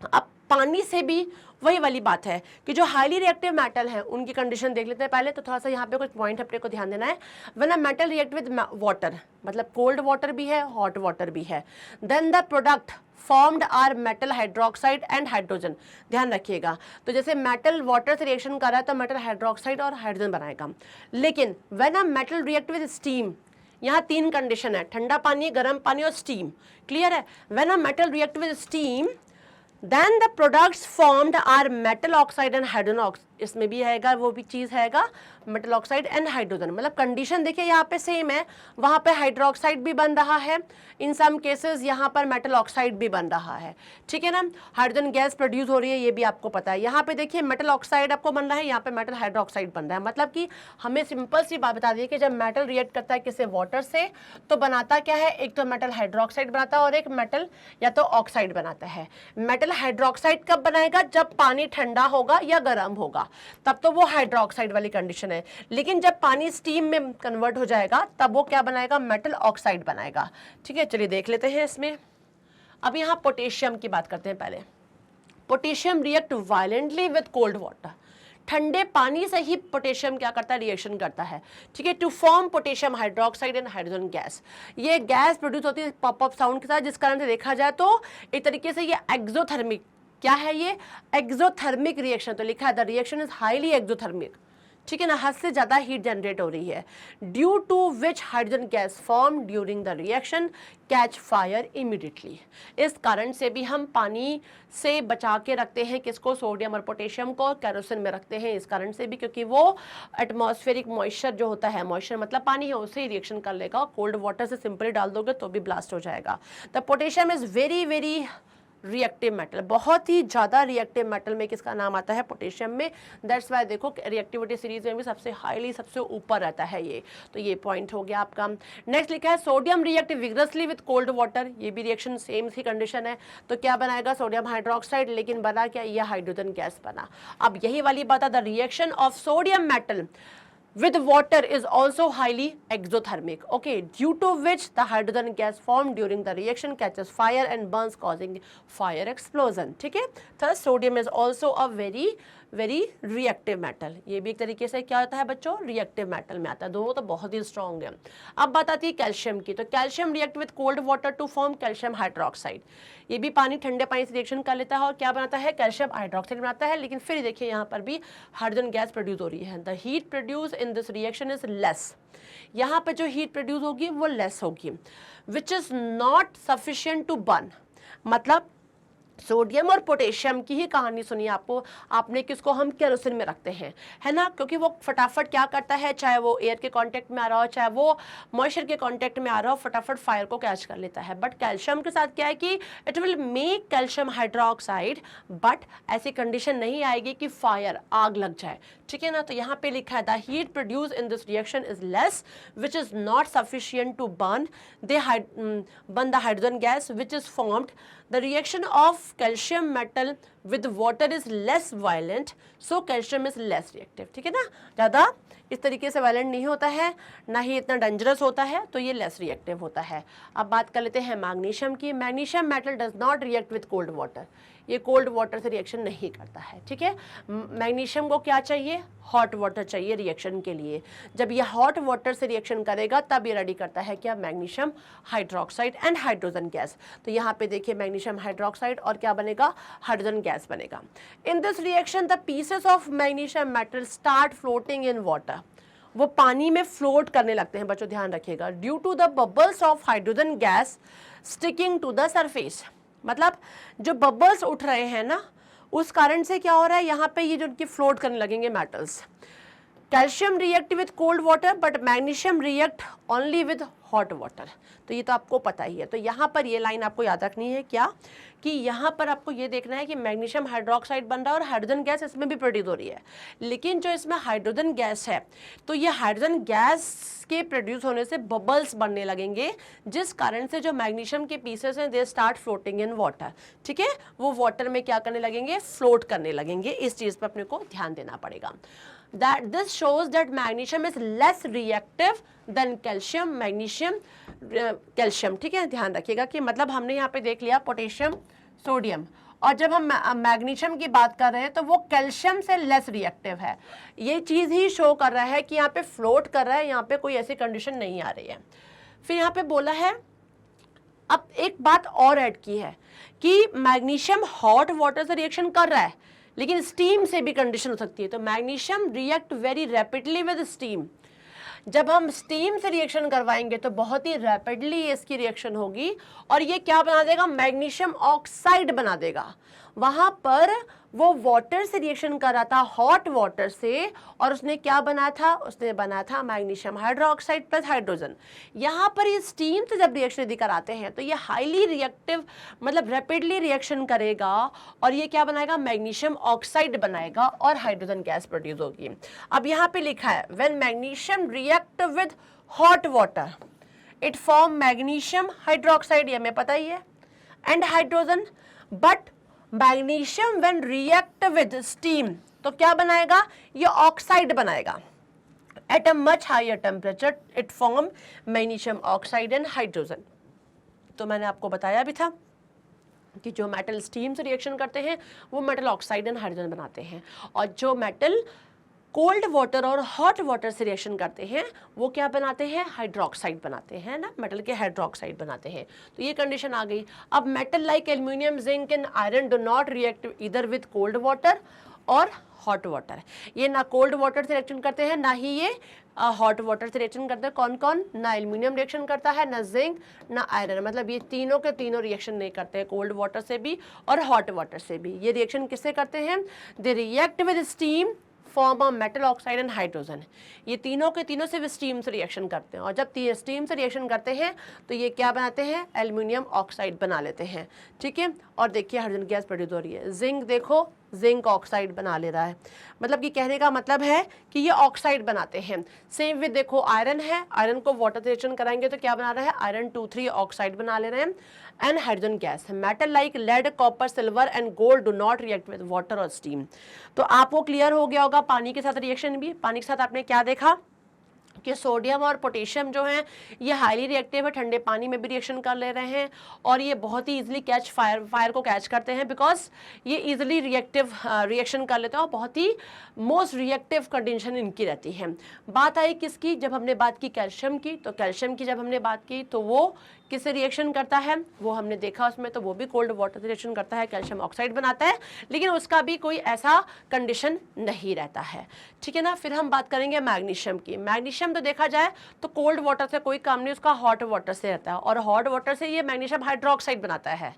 S1: अब पानी से भी वही वाली बात है कि जो हाईली रिएक्टिव मेटल है उनकी कंडीशन देख लेते हैं पहले। तो थोड़ा सा यहाँ पे कुछ पॉइंट अपने को ध्यान देना है। When a metal react with water, मतलब कोल्ड वाटर भी है, हॉट वाटर भी है, then the product formed are metal hydroxide and hydrogen. ध्यान रखिएगा, तो जैसे मेटल वाटर से रिएक्शन कर रहा है तो मेटल हाइड्रोक्साइड और हाइड्रोजन बनाएगा। लेकिन when a metal react with steam, यहाँ तीन कंडीशन है, ठंडा पानी, गर्म पानी और स्टीम, क्लियर है। When a metal react with steam then the products formed are metal oxide and hydrogen, इसमें भी आएगा वो भी चीज़ आएगा मेटल ऑक्साइड एंड हाइड्रोजन। मतलब कंडीशन देखिए यहाँ पे सेम है, वहाँ पे हाइड्रोक्साइड भी बन रहा है, इन सम केसेस यहाँ पर मेटल ऑक्साइड भी बन रहा है, ठीक है ना। हाइड्रोजन गैस प्रोड्यूस हो रही है, ये भी आपको पता है। यहाँ पे देखिए मेटल ऑक्साइड आपको बन रहा है, यहाँ पे मेटल हाइड्रोक्साइड बन रहा है। मतलब कि हमें सिंपल सी बात बता दी कि जब मेटल रिएक्ट करता है किसी वाटर से तो बनाता क्या है, एक तो मेटल हाइड्रोक्साइड बनाता है और एक मेटल या तो ऑक्साइड बनाता है। मेटल हाइड्रोक्साइड कब बनाएगा, जब पानी ठंडा होगा या गर्म होगा, तब तो वो हाइड्रोक्साइड वाली कंडीशन है। लेकिन जब पानी स्टीम में कन्वर्ट हो जाएगा तब वो क्या बनाएगा, मेटल ऑक्साइड बनाएगा, ठीक है। चलिए देख लेते हैं इसमें। अब यहाँ पोटेशियम की बात करते हैं पहले। Potassium react violently with cold water, ठंडे पानी से ही पोटेशियम क्या करता है, रिएक्शन करता है, ठीक है, to form potassium hydroxide and hydrogen gas. ये गैस प्रोड्यूस होती है पॉप अप साउंड के साथ, जिस कारण से देखा जाए तो एक तरीके से ये एक्सोथर्मिक, क्या है ये, एक्सोथर्मिक रिएक्शन। तो लिखा है the reaction is highly exothermic, ठीक है ना, हद से ज्यादा हीट जनरेट हो रही है, due to which hydrogen gas form during the reaction catch fire immediately. इस कारण से भी हम पानी से बचा के रखते हैं किसको, सोडियम और पोटेशियम को कैरोसिन में रखते हैं, इस कारण से भी, क्योंकि वो एटमॉस्फेरिक मॉइस्चर जो होता है, मॉइस्चर मतलब पानी है, उससे ही रिएक्शन कर लेगा। कोल्ड वाटर से सिंपली डाल दोगे तो भी ब्लास्ट हो जाएगा। The potassium is very very reactive metal, बहुत ही ज़्यादा रिएक्टिव मेटल में किसका नाम आता है, पोटेशियम में। दैट्स वाई देखो रिएक्टिविटी सीरीज में भी सबसे हाईली, सबसे ऊपर रहता है ये। तो ये पॉइंट हो गया आपका। नेक्स्ट लिखा है sodium react vigorously with cold water, ये भी रिएक्शन सेम सी कंडीशन है। तो क्या बनाएगा, सोडियम हाइड्रोक्साइड, लेकिन बना क्या, ये हाइड्रोजन गैस बना। अब यही वाली बात है, the reaction of sodium metal with water is also highly exothermic, okay, due to which the hydrogen gas formed during the reaction catches fire and burns causing fire explosion, ठीक है। Thus sodium is also a very reactive metal, ये भी एक तरीके से क्या होता है बच्चों, रिएक्टिव मेटल में आता है। दोनों तो बहुत ही स्ट्रॉन्ग है। अब बात आती है कैल्शियम की। तो calcium react with cold water to form calcium hydroxide, ये भी पानी ठंडे पानी से रिएक्शन कर लेता है और क्या बनाता है, कैल्शियम हाइड्रोक्साइड बनाता है। लेकिन फिर देखिए यहाँ पर भी हाइड्रोजन गैस प्रोड्यूस हो रही है। The heat produce in this reaction is less, यहाँ पे जो हीट प्रोड्यूस होगी वो लेस होगी, which is not sufficient to burn. मतलब सोडियम और पोटेशियम की ही कहानी सुनिए आपको, आपने किसको हम केरोसिन में रखते हैं, है ना, क्योंकि वो फटाफट क्या करता है, चाहे वो एयर के कांटेक्ट में आ रहा हो, चाहे वो मॉइस्चर के कांटेक्ट में आ रहा हो, फटाफट फायर को कैच कर लेता है। बट कैल्शियम के साथ क्या है कि it will make calcium hydroxide, but ऐसी कंडीशन नहीं आएगी कि फायर, आग लग जाए, ठीक है ना। तो यहाँ पे लिखा है the heat produce in this reaction is less which is not sufficient to burn the hydrogen gas which is formed. The reaction of calcium metal with water is less violent, so calcium is less reactive, ठीक है ना, ज़्यादा इस तरीके से violent नहीं होता है, ना ही इतना डेंजरस होता है, तो ये लेस रिएक्टिव होता है। अब बात कर लेते हैं मैग्नीशियम की। Magnesium metal does not react with cold water, ये कोल्ड वाटर से रिएक्शन नहीं करता है, ठीक है। मैग्नीशियम को क्या चाहिए, हॉट वाटर चाहिए रिएक्शन के लिए। जब ये हॉट वाटर से रिएक्शन करेगा तब ये रेडी करता है क्या, magnesium hydroxide and hydrogen gas. तो यहाँ पे देखिए मैग्नीशियम हाइड्रोक्साइड और क्या बनेगा, हाइड्रोजन गैस बनेगा। इन this reaction the pieces of magnesium metal start floating in water, वो पानी में फ्लोट करने लगते हैं बच्चों, ध्यान रखिएगा, due to the bubbles of hydrogen gas sticking to the surface. मतलब जो बबल्स उठ रहे हैं ना, उस कारण से क्या हो रहा है, यहाँ पे ये जो उनकी फ्लोट करने लगेंगे metals. Calcium react with cold water but magnesium react only with hot water, तो ये तो आपको पता ही है। तो यहाँ पर ये लाइन आपको याद रखनी है क्या, कि यहाँ पर आपको ये देखना है कि मैग्नीशियम हाइड्रोक्साइड बन रहा है और हाइड्रोजन गैस इसमें भी प्रोड्यूस हो रही है, लेकिन जो इसमें हाइड्रोजन गैस है तो ये हाइड्रोजन गैस के प्रोड्यूस होने से बबल्स बनने लगेंगे, जिस कारण से जो मैग्नीशियम के पीसेस हैं they start floating in water. ठीक है, वो वाटर में क्या करने लगेंगे, फ्लोट करने लगेंगे। इस चीज़ पर अपने को ध्यान देना पड़ेगा। That this shows that magnesium is less reactive than calcium, magnesium, calcium। ठीक है, ध्यान रखिएगा कि मतलब हमने यहाँ पे देख लिया पोटेशियम, सोडियम, और जब हम मैग्नीशियम की बात कर रहे हैं तो वो कैल्शियम से लेस रिएक्टिव है। ये चीज़ ही शो कर रहा है कि यहाँ पे फ्लोट कर रहा है, यहाँ पे कोई ऐसी कंडीशन नहीं आ रही है। फिर यहाँ पे बोला है, अब एक बात और ऐड की है कि मैग्नीशियम हॉट वाटर से रिएक्शन कर रहा है, लेकिन स्टीम से भी कंडीशन हो सकती है। तो magnesium react very rapidly with steam. जब हम स्टीम से रिएक्शन करवाएंगे तो बहुत ही रैपिडली इसकी रिएक्शन होगी और ये क्या बना देगा, मैग्नीशियम ऑक्साइड बना देगा। वहां पर वो वाटर से रिएक्शन कर रहा था, हॉट वाटर से, और उसने क्या बनाया था, उसने बनाया था मैग्नीशियम हाइड्रोक्साइड प्लस हाइड्रोजन। यहाँ पर ये स्टीम से जब रिएक्शन यदि कराते हैं तो ये हाईली रिएक्टिव, मतलब रैपिडली रिएक्शन करेगा और ये क्या बनाएगा, मैग्नीशियम ऑक्साइड बनाएगा और हाइड्रोजन गैस प्रोड्यूस होगी। अब यहाँ पे लिखा है when magnesium react with hot water it form magnesium hydroxide, ये हमें पता ही है, and hydrogen. But magnesium when react with steam तो क्या बनाएगा, ये ऑक्साइड बनाएगा। At a much higher temperature it form magnesium oxide and hydrogen. तो मैंने आपको बताया भी था कि जो मेटल स्टीम से रिएक्शन करते हैं वो मेटल ऑक्साइड एंड हाइड्रोजन बनाते हैं, और जो मेटल कोल्ड वाटर और हॉट वाटर से रिएक्शन करते हैं वो क्या बनाते हैं, हाइड्रोक्साइड बनाते हैं ना, मेटल के हाइड्रोक्साइड बनाते हैं। तो ये कंडीशन आ गई। अब metal like aluminium, zinc and iron do not react इधर विद कोल्ड वाटर और हॉट वाटर। ये ना कोल्ड वाटर से रिएक्शन करते हैं, ना ही ये हॉट वाटर से रिएक्शन करते हैं। कौन कौन, ना एल्यूमिनियम रिएक्शन करता है, ना जिंक, ना आयरन, मतलब ये तीनों के तीनों रिएक्शन नहीं करते हैं, कोल्ड वाटर से भी और हॉट वाटर से भी। ये रिएक्शन किससे करते हैं, they react with steam form of metal oxide and hydrogen. ये तीनों के तीनों से स्टीम से रिएक्शन करते हैं, और जब स्टीम से रिएक्शन करते हैं तो ये क्या बनाते हैं, एल्यूमिनियम ऑक्साइड बना लेते हैं। ठीक है, और देखिए हाइड्रोजन गैस प्रोड्यूस हो रही है। जिंक देखो, जिंक ऑक्साइड बना ले रहा है, मतलब कि कहने का मतलब है कि ये ऑक्साइड बनाते हैं। सेम विद देखो आयरन है, आयरन को वाटर से रिएक्शन कराएंगे तो क्या बना रहा है, आयरन 2,3 ऑक्साइड बना ले रहे हैं। And hydrogen gas, metal like lead, copper, silver and gold do not react with water or steam. तो आपको क्लियर हो गया होगा पानी के साथ रिएक्शन भी। पानी के साथ आपने क्या देखा कि सोडियम और पोटेशियम जो हैं ये हाईली रिएक्टिव है, ठंडे पानी में भी रिएक्शन कर ले रहे हैं और ये बहुत ही इजीली कैच फायर को कैच करते हैं, बिकॉज ये इजीली रिएक्शन कर लेते हैं और बहुत ही मोस्ट रिएक्टिव कंडीशन इनकी रहती है। बात आई किसकी, जब हमने बात की कैल्शियम की, तो कैल्शियम की जब हमने बात की तो वो किससे रिएक्शन करता है, वो हमने देखा उसमें, तो वो भी कोल्ड वाटर से रिएक्शन करता है, कैल्शियम ऑक्साइड बनाता है, लेकिन उसका भी कोई ऐसा कंडीशन नहीं रहता है। ठीक है ना। फिर हम बात करेंगे मैग्नीशियम की। मैग्नीशियम तो देखा जाए तो कोल्ड वाटर से कोई काम नहीं, उसका हॉट वाटर से रहता है, और हॉट वाटर से ये मैग्नीशियम हाइड्रोक्साइड बनाता है,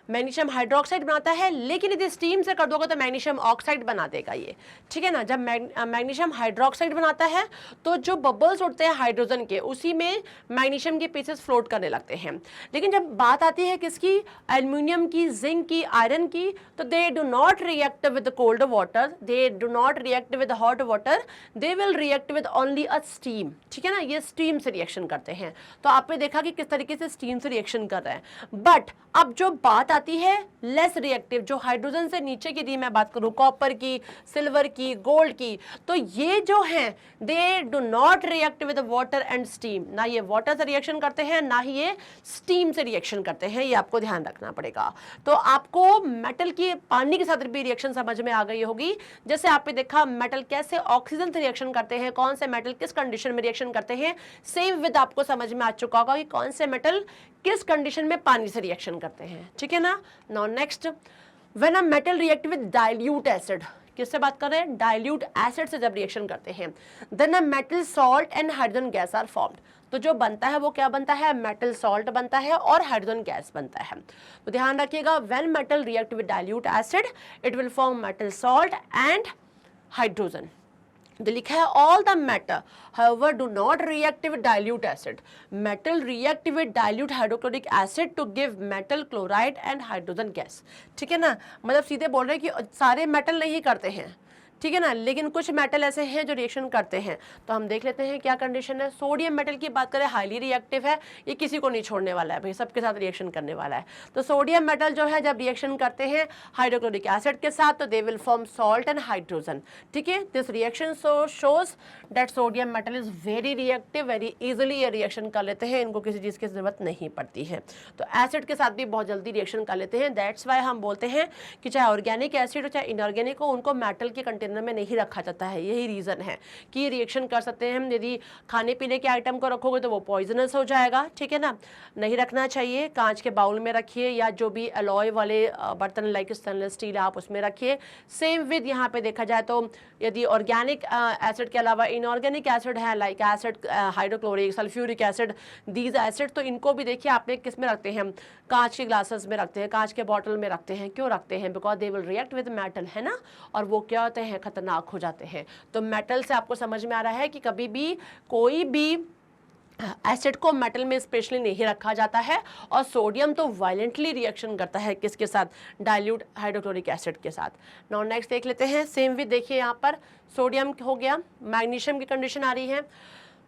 S1: मैग्नीशियम हाइड्रोक्साइड बनाता है, लेकिन यदि स्टीम से कर दोगे तो मैग्नीशियम ऑक्साइड बना देगा ये। ठीक है ना। जब मैग्नीशियम हाइड्रोक्साइड बनाता है तो जो बबल्स उठते हैं हाइड्रोजन के, उसी में मैग्नीशियम के पीसेस फ्लोट करने लगते हैं। लेकिन जब बात आती है किसकी, एल्यूमिनियम की, जिंक की, आयरन की, तो they do not react with cold water, they do not react with hot water, they will react with only a steam. ठीक है ना, ये स्टीम से रिएक्शन करते हैं। तो आपने देखा कि किस तरीके से स्टीम से रिएक्शन कर रहे हैं। बट अब जो बात आती है लेस रिएक्टिव, जो हाइड्रोजन से नीचे की दी मैं बात करूं, कॉपर की, सिल्वर की, गोल्ड की, तो ये जो हैं they do not react with water and steam. ना ये वाटर से रिएक्शन करते हैं, ना ही ये स्टीम से रिएक्शन करते हैं, ये आपको ध्यान रखना पड़ेगा। तो आपको मेटल की पानी के साथ भी रिएक्शन समझ में आ गई होगी। जैसे आपने देखा मेटल कैसे ऑक्सीजन से रिएक्शन करते हैं, कौन से मेटल किस कंडीशन में रिएक्शन करते हैं, सेम विद आपको समझ में आ चुका होगा कि कौन से मेटल किस कंडीशन में पानी से रिएक्शन करते हैं। ठीक है ना। Now next, when a metal react with dilute acid, किससे बात कर रहे हैं, डाइल्यूट एसिड से जब रिएक्शन करते हैं, then a metal salt and hydrogen gas are formed. तो जो बनता है वो क्या बनता है, मेटल सॉल्ट बनता है और हाइड्रोजन गैस बनता है। तो ध्यान रखिएगा, when metal react with dilute acid it will form metal salt and hydrogen. तो लिखा है all the metal however do not react with dilute acid. Metal react with dilute hydrochloric acid to give metal chloride and hydrogen gas. ठीक है ना, मतलब सीधे बोल रहे हैं कि सारे मेटल नहीं करते हैं, ठीक है ना, लेकिन कुछ मेटल ऐसे हैं जो रिएक्शन करते हैं। तो हम देख लेते हैं क्या कंडीशन है। सोडियम मेटल की बात करें, हाईली रिएक्टिव है, ये किसी को नहीं छोड़ने वाला है भाई, सबके साथ रिएक्शन करने वाला है। तो सोडियम मेटल जो है जब रिएक्शन करते हैं हाइड्रोक्लोरिक एसिड के साथ तो दे will form salt and hydrogen, ठीक है। This reaction shows that sodium metal is very reactive, very easily ये रिएक्शन कर लेते हैं, इनको किसी चीज़ की जरूरत नहीं पड़ती है। तो एसिड के साथ भी बहुत जल्दी रिएक्शन कर लेते हैं। दैट्स वाई हम बोलते हैं कि चाहे ऑर्गेनिक एसिड हो चाहे इनऑर्गेनिक हो, उनको मेटल के कंटेनर में नहीं रखा जाता है। यही रीज़न है कि ये रिएक्शन कर सकते हैं। हम यदि खाने पीने के आइटम को रखोगे तो वो पॉइजनस हो जाएगा, ठीक है ना, नहीं रखना चाहिए। कांच के बाउल में रखिए या जो भी अलॉय वाले बर्तन लाइक स्टेनलेस स्टील आप उसमें रखिए। सेम विद यहाँ पे देखा जाए तो यदि ऑर्गेनिक एसिड के अलावा इनऑर्गेनिक एसिड है like acid hydrochloric sulphuric acid, these acid, तो इनको भी देखिए आपने किस में रखते हैं, कांच के ग्लासेस में रखते हैं, कांच के बॉटल में रखते हैं। क्यों रखते हैं, because they will react with metal, है ना, और वो क्या होते हैं, खतरनाक हो जाते हैं। तो मेटल से आपको समझ में आ रहा है कि कभी भी कोई भी एसिड को मेटल में स्पेशली नहीं रखा जाता है। और सोडियम तो वायलेंटली रिएक्शन करता है किसके साथ, डाइल्यूट हाइड्रोक्लोरिक एसिड के साथ। नाउ नेक्स्ट देख लेते हैं, सेम विद देखिए यहाँ पर सोडियम हो गया, मैग्नीशियम की कंडीशन आ रही है।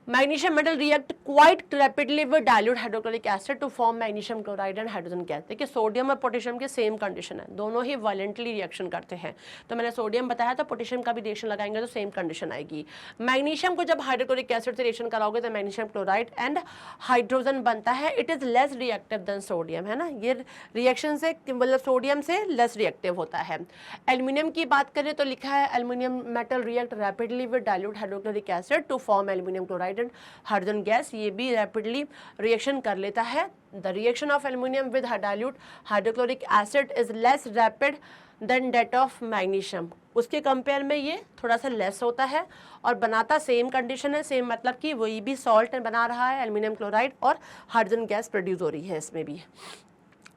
S1: Magnesium metal react quite rapidly with dilute hydrochloric acid to form magnesium chloride and hydrogen gas. देखिए सोडियम और पोटेशियम की सेम कंडीशन है, दोनों ही वायलेंटली रिएक्शन करते हैं। तो मैंने सोडियम बताया तो पोटेशियम का भी रिएक्शन लगाएंगे तो सेम कंडीशन आएगी। मैग्नीशियम को जब हाइड्रोक्लोरिक एसिड से रिएक्शन कराओगे तो मैग्नीशियम क्लोराइड एंड हाइड्रोजन बनता है। It is less reactive then sodium, है ना, ये रिएक्शन से मतलब सोडियम से लेस रिएक्टिव होता है। एल्यूमिनियम की बात करें तो लिखा है aluminium metal react rapidly with dilute hydrochloric acid to form aluminium chloride and hydrogen gas. ये भी रैपिडली रिएक्शन कर लेता है। The reaction of aluminium with dilute hydrochloric acid is less rapid than that of magnesium. उसके compare में ये थोड़ा सा लेस होता है और बनाता सेम कंडीशन है, सेम मतलब कि वही भी सॉल्ट बना रहा है, एल्यूमिनियम क्लोराइड, और हाइड्रोजन गैस प्रोड्यूस हो रही है इसमें भी।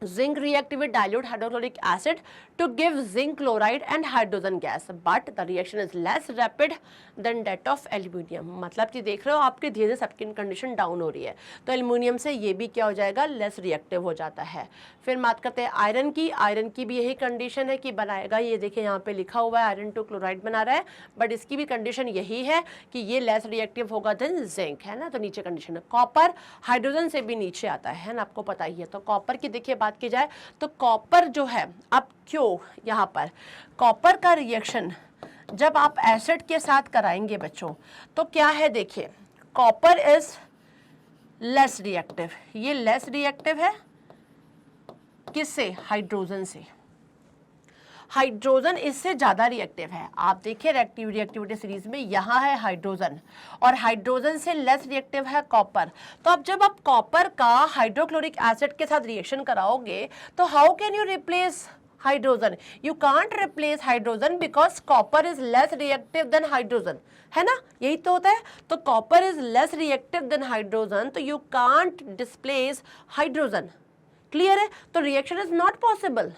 S1: Zinc react with dilute hydrochloric acid to give zinc chloride and hydrogen gas, but the reaction is less rapid than that of aluminium। मतलब कि देख रहे हो आपके धीरे धीरे सबकी कंडीशन डाउन हो रही है, तो एल्यूमिनियम से ये भी क्या हो जाएगा, लेस रिएक्टिव हो जाता है। फिर बात करते हैं आयरन की। आयरन की भी यही कंडीशन है कि बनाएगा, ये देखिए यहाँ पे लिखा हुआ है आयरन टू क्लोराइड बना रहा है, बट इसकी भी कंडीशन यही है कि ये लेस रिएक्टिव होगा देन जिंक, है ना। तो नीचे कंडीशन है। कॉपर हाइड्रोजन से भी नीचे आता है ना, आपको पता ही है। तो कॉपर की देखिए बात की जाए तो कॉपर जो है, अब क्यों यहाँ पर कॉपर का रिएक्शन जब आप एसिड के साथ कराएंगे बच्चों तो क्या है, देखिए कॉपर इज लेस रिएक्टिव। ये लेस रिएक्टिव है किससे, हाइड्रोजन से। हाइड्रोजन इससे ज़्यादा रिएक्टिव है। आप देखिए रिएक्टिविटी सीरीज में यहाँ है हाइड्रोजन, और हाइड्रोजन से लेस रिएक्टिव है कॉपर। तो अब जब आप कॉपर का हाइड्रोक्लोरिक एसिड के साथ रिएक्शन कराओगे तो how can you replace hydrogen, you can't replace hydrogen because copper is less reactive than hydrogen, है ना, यही तो होता है। तो copper is less reactive than hydrogen, तो you can't displace hydrogen. Clear है, तो reaction is not possible,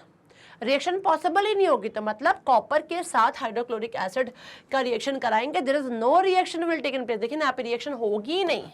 S1: reaction possible ही नहीं होगी। तो मतलब कॉपर के साथ हाइड्रोक्लोरिक एसिड का रिएक्शन कराएंगे, there is no reaction will taken place. देखिए ना, यहाँ पे रिएक्शन होगी ही नहीं,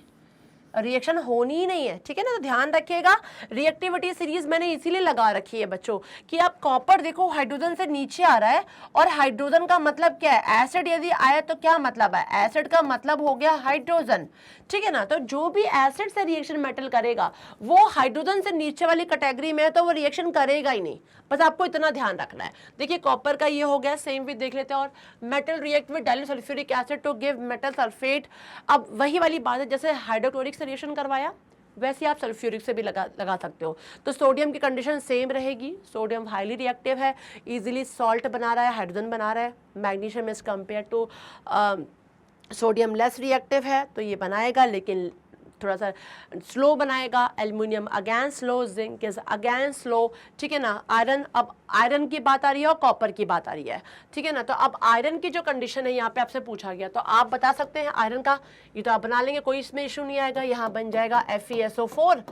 S1: रिएक्शन होनी ही नहीं है, ठीक है ना। तो ध्यान रखिएगा, रिएक्टिविटी सीरीज मैंने इसीलिए लगा रखी है बच्चों कि आप कॉपर देखो हाइड्रोजन से नीचे आ रहा है, और हाइड्रोजन का मतलब क्या है, एसिड यदि आया तो क्या मतलब है, एसिड का मतलब हो गया हाइड्रोजन, ठीक है ना। तो जो भी एसिड से रिएक्शन मेटल करेगा वो हाइड्रोजन से नीचे वाली कैटेगरी में है, तो वो रिएक्शन करेगा ही नहीं, बस आपको इतना ध्यान रखना है। देखिए कॉपर का ये हो गया। सेम भी देख लेते हैं, और metal react with dilute sulphuric acid to give metal sulphate. अब वही वाली बात है, जैसे हाइड्रोक्लोरिक से रिएक्शन करवाया वैसे आप सल्फ्यूरिक से भी लगा सकते हो। तो सोडियम की कंडीशन सेम रहेगी, सोडियम हाईली रिएक्टिव है, इजीली सॉल्ट बना रहा है, हाइड्रोजन बना रहा है। Magnesium is compare to sodium less reactive है, तो ये बनाएगा लेकिन थोड़ा सा स्लो बनाएगा, aluminium again slow, zinc is again slow, ठीक है ना। आयरन, अब आयरन की बात आ रही है और कॉपर की बात आ रही है, ठीक है ना। तो अब आयरन की जो कंडीशन है यहाँ पे आपसे पूछा गया, तो आप बता सकते हैं आयरन का, ये तो आप बना लेंगे, कोई इसमें इशू नहीं आएगा। यहाँ बन जाएगा FeSO4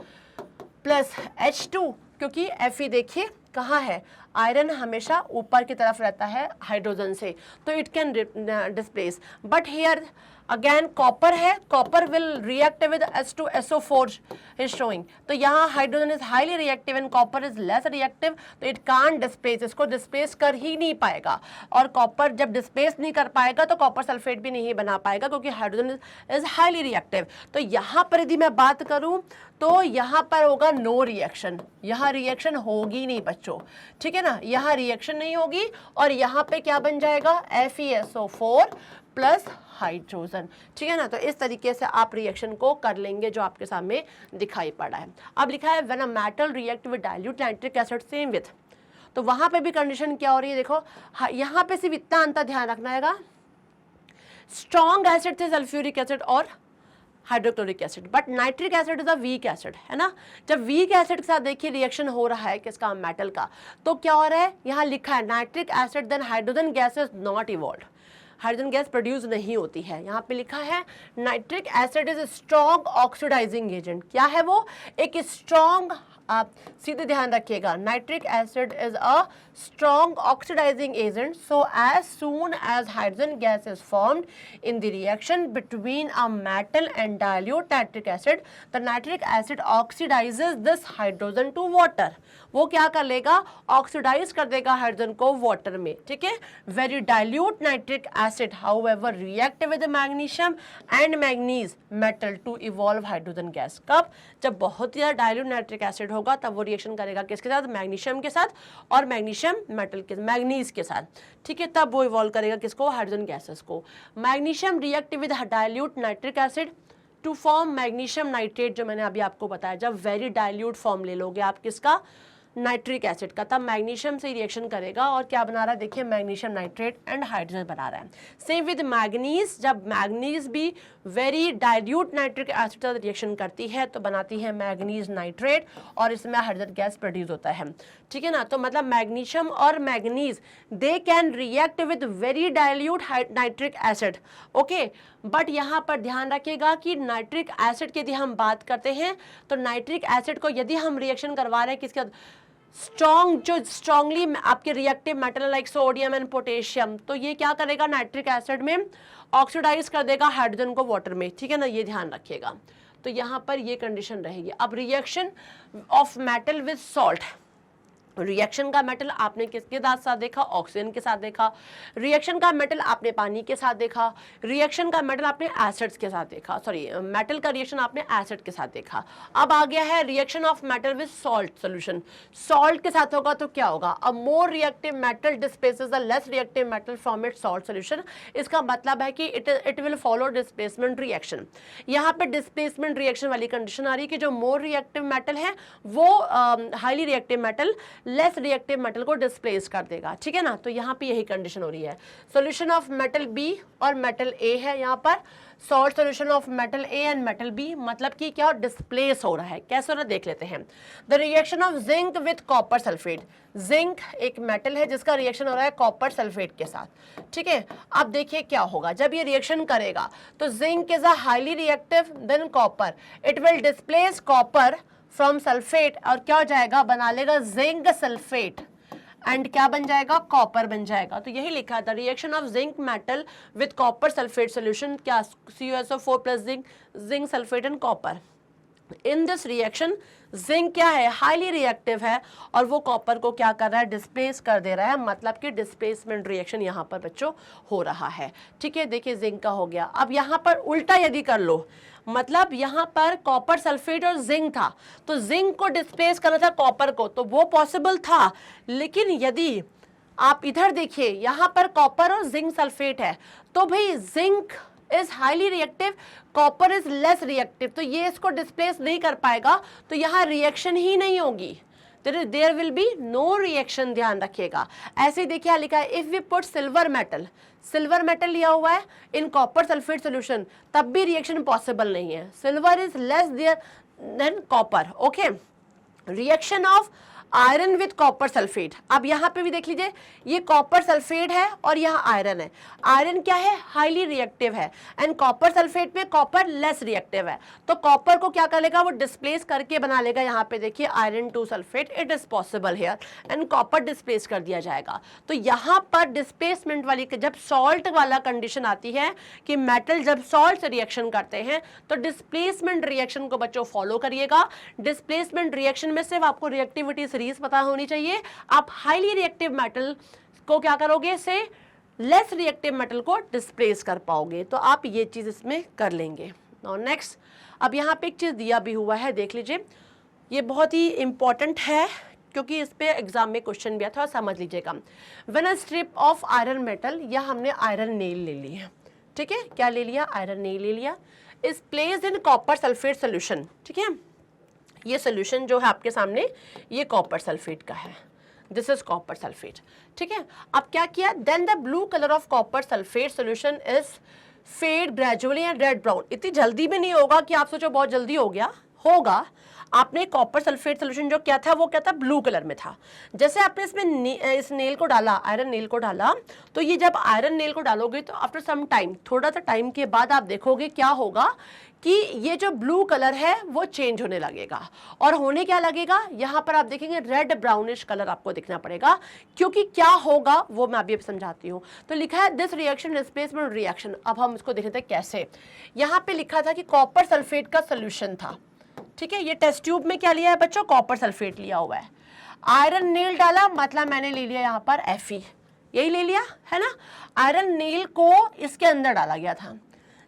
S1: प्लस H2, क्योंकि Fe देखिए कहाँ है, आयरन हमेशा ऊपर की तरफ रहता है हाइड्रोजन से, तो it can displace. But here again copper है, copper will react with H2SO4 is showing, तो यहाँ hydrogen is highly reactive and copper is less reactive, तो इट कांट डिस्प्लेस, इसको डिस्प्लेस कर ही नहीं पाएगा। और कॉपर जब डिस्प्लेस नहीं कर पाएगा तो कॉपर सल्फेट भी नहीं बना पाएगा, क्योंकि हाइड्रोजन इज हाईली रिएक्टिव। तो यहाँ पर यदि मैं बात करूँ तो यहाँ पर होगा नो रिएक्शन, यहाँ रिएक्शन होगी नहीं बच्चों, ठीक है ना, यहाँ रिएक्शन नहीं होगी। और यहाँ पे क्या बन जाएगा, FeSO4 प्लस हाइड्रोजन, ठीक है ना। तो इस तरीके से आप रिएक्शन को कर लेंगे जो आपके सामने दिखाई पड़ा है। अब लिखा है when a metal react with dilute nitric acid same with, तो वहां पे भी कंडीशन क्या हो रही है, देखो यहाँ पे सिर्फ इतना अंतर ध्यान रखना है, स्ट्रॉन्ग एसिड से सल्फ्यूरिक एसिड और hydrochloric acid, but nitric acid is a weak acid, है ना। जब वीक एसिड के साथ देखिए रिएक्शन हो रहा है किसका, मेटल का, तो क्या हो रहा है, यहाँ लिखा है nitric acid then hydrogen gas is not evolved, hydrogen gas produce नहीं होती है। यहाँ पे लिखा है nitric acid is strong oxidizing agent, क्या है वो, एक स्ट्रॉन्ग, आप सीधे ध्यान रखिएगा, nitric acid is a strong oxidizing agent, so as soon as hydrogen gas is formed in the reaction between a metal and dilute nitric acid, the nitric acid oxidizes this hydrogen to water, वो क्या कर लेगा, oxidise कर देगा hydrogen को water में, ठीक है। Very dilute nitric acid however react with magnesium and manganese metal to evolve hydrogen gas, कब, जब बहुत ही ज़्यादा डाइल्यूट नाइट्रिक एसिड होगा तब वो रिएक्शन करेगा किसके साथ, मैग्नीशियम के साथ, और मैग्नीशियम मेटल के मैग्नीज के साथ, ठीक है, तब वो इवॉल्व करेगा किसको, हाइड्रोजन गैसेस को। Magnesium react with dilute nitric acid to form magnesium nitrate, जो मैंने अभी आपको बताया, जब वेरी डाइल्यूट फॉर्म ले लोगे आप किसका, नाइट्रिक एसिड का, तब मैग्नीशियम से रिएक्शन करेगा और क्या बना रहा है, देखिए मैग्नीशियम नाइट्रेट एंड हाइड्रोजन बना रहा है। सेम विद मैग्नीज, जब मैग्नीज भी वेरी डाइल्यूट नाइट्रिक एसिड से रिएक्शन करती है तो बनाती है मैग्नीज नाइट्रेट और इसमें हाइड्रोजन गैस प्रोड्यूस होता है, ठीक है ना। तो मतलब मैग्नीशियम और manganese they can react with very dilute nitric acid, okay. But यहाँ पर ध्यान रखिएगा कि नाइट्रिक एसिड की यदि हम बात करते हैं तो नाइट्रिक एसिड को यदि हम रिएक्शन करवा रहे हैं किसके, स्ट्रॉन्ग, जो स्ट्रांगली आपके reactive metal like sodium and potassium, तो ये क्या करेगा, नाइट्रिक एसिड में ऑक्सीडाइज कर देगा हाइड्रोजन को वाटर में, ठीक है ना, ये ध्यान रखिएगा। तो यहाँ पर ये कंडीशन रहेगी। अब reaction of metal with salt, reaction का मेटल आपने किसके साथ देखा, ऑक्सीजन के साथ देखा। रिएक्शन का मेटल आपने पानी के साथ देखा। रिएक्शन का मेटल आपने एसिड्स के साथ देखा, सॉरी मेटल का रिएक्शन आपने एसिड के साथ देखा। अब आ गया है reaction of metal with salt solution, salt के साथ होगा तो क्या होगा, a more reactive metal displaces the less reactive metal from its salt solution. इसका मतलब है कि it will follow displacement reaction. यहाँ पे डिस्प्लेसमेंट रिएक्शन वाली कंडीशन आ रही है कि जो मोर रिएक्टिव मेटल है वो highly reactive metal less reactive metal को डिस्प्लेस कर देगा, ठीक है ना। तो यहाँ पे यही कंडीशन हो रही है। सॉल्यूशन ऑफ मेटल बी और मेटल ए है यहाँ पर, salt solution of metal A and metal B, मतलब कि क्या डिस्प्लेस हो रहा है, कैसे हो रहा है देख लेते हैं। The reaction of zinc with copper sulphate, zinc एक मेटल है जिसका रिएक्शन हो रहा है कॉपर सल्फेट के साथ, ठीक है। अब देखिए क्या होगा, जब ये रिएक्शन करेगा तो zinc is a highly reactive than copper, it will displace copper from sulphate और क्या हो जाएगा, बना लेगा जिंक सल्फेट एंड क्या बन जाएगा, कॉपर बन जाएगा। तो यही लिखा था, reaction of zinc metal with copper sulphate solution, क्या CuSO4 plus zinc sulphate and copper. In this reaction zinc क्या है, हाईली रिएक्टिव है और वो कॉपर को क्या कर रहा है, डिस्प्लेस कर दे रहा है, मतलब कि डिस्प्लेसमेंट रिएक्शन यहाँ पर बच्चों हो रहा है, ठीक है। देखिए जिंक का हो गया। अब यहाँ पर उल्टा यदि कर लो, मतलब यहाँ पर कॉपर सल्फेट और जिंक था तो जिंक को डिस्प्लेस करना था कॉपर को, तो वो पॉसिबल था। लेकिन यदि आप इधर देखिए, यहाँ पर कॉपर और जिंक सल्फेट है तो भाई zinc is highly reactive, copper is less reactive, तो ये इसको डिस्प्लेस नहीं कर पाएगा, तो यहाँ रिएक्शन ही नहीं होगी, there will be no reaction, ध्यान रखिएगा। ऐसे ही देखिए लिखा है if we put silver metal लिया हुआ है इन कॉपर सल्फेट सोल्यूशन, तब भी रिएक्शन पॉसिबल नहीं है। Silver is less there than copper, okay. Reaction of iron with copper sulphate, अब यहाँ पे भी देख लीजिए ये कॉपर सल्फेट है और यहाँ आयरन है। आयरन क्या है, हाईली रिएक्टिव है, एंड कॉपर सल्फेट में कॉपर लेस रिएक्टिव है। तो कॉपर को क्या कर लेगा, वो डिस्प्लेस करके बना लेगा। यहाँ पे देखिए iron to sulphate, it is possible here, and copper displace कर दिया जाएगा। तो यहाँ पर डिस्प्लेसमेंट वाली, जब सॉल्ट वाला कंडीशन आती है कि मेटल जब सॉल्ट से रिएक्शन करते हैं तो डिस्प्लेसमेंट रिएक्शन को बच्चों फॉलो करिएगा। डिस्प्लेसमेंट रिएक्शन में सिर्फ आपको रिएक्टिविटी सीरीज पता होनी चाहिए। आप हाईली रिएक्टिव मेटल को क्या करोगे, से लेस रिएक्टिव मेटल को डिस्प्लेस कर पाओगे। तो आप ये चीज इसमें कर लेंगे। नाउ नेक्स्ट, अब यहाँ पे एक चीज दिया भी हुआ है, देख लीजिए, ये बहुत ही इंपॉर्टेंट है क्योंकि इस पे एग्जाम में क्वेश्चन भी आता है, समझ लीजिएगा। When a strip of iron metal, या हमने आयरन नेल ले ली है, ठीक है, क्या ले लिया, आयरन नेल ले लिया, is placed in copper sulphate solution, ठीक है। ये सोल्यूशन जो है आपके सामने ये कॉपर सल्फेट का है, दिस इज कॉपर सल्फेट, ठीक है। अब क्या किया, then the blue colour of copper sulphate solution is fade gradually and red brown. इतनी जल्दी भी नहीं होगा कि आप सोचो बहुत जल्दी हो गया, होगा। आपने कॉपर सल्फेट सोल्यूशन जो क्या था, वो क्या था, ब्लू कलर में था। जैसे आपने इसमें इस नेल को डाला, आयरन नेल को डाला, तो ये जब आयरन नेल को डालोगे तो आफ्टर सम टाइम, थोड़ा सा टाइम के बाद आप देखोगे क्या होगा कि ये जो ब्लू कलर है वो चेंज होने लगेगा, और होने क्या लगेगा, यहाँ पर आप देखेंगे रेड ब्राउनिश कलर आपको दिखना पड़ेगा। क्योंकि क्या होगा वो मैं अभी समझाती हूँ। तो लिखा है दिस रिएक्शन डिस्प्लेसमेंट रिएक्शन। अब हम इसको देख लेते हैं कैसे। यहाँ पे लिखा था कि कॉपर सल्फेट का सोल्यूशन था, ठीक है। ये टेस्ट ट्यूब में क्या लिया है बच्चों, कॉपर सल्फेट लिया हुआ है। आयरन नेल डाला, मतलब मैंने ले लिया यहाँ पर Fe, यही ले लिया है ना। आयरन नेल को इसके अंदर डाला गया था।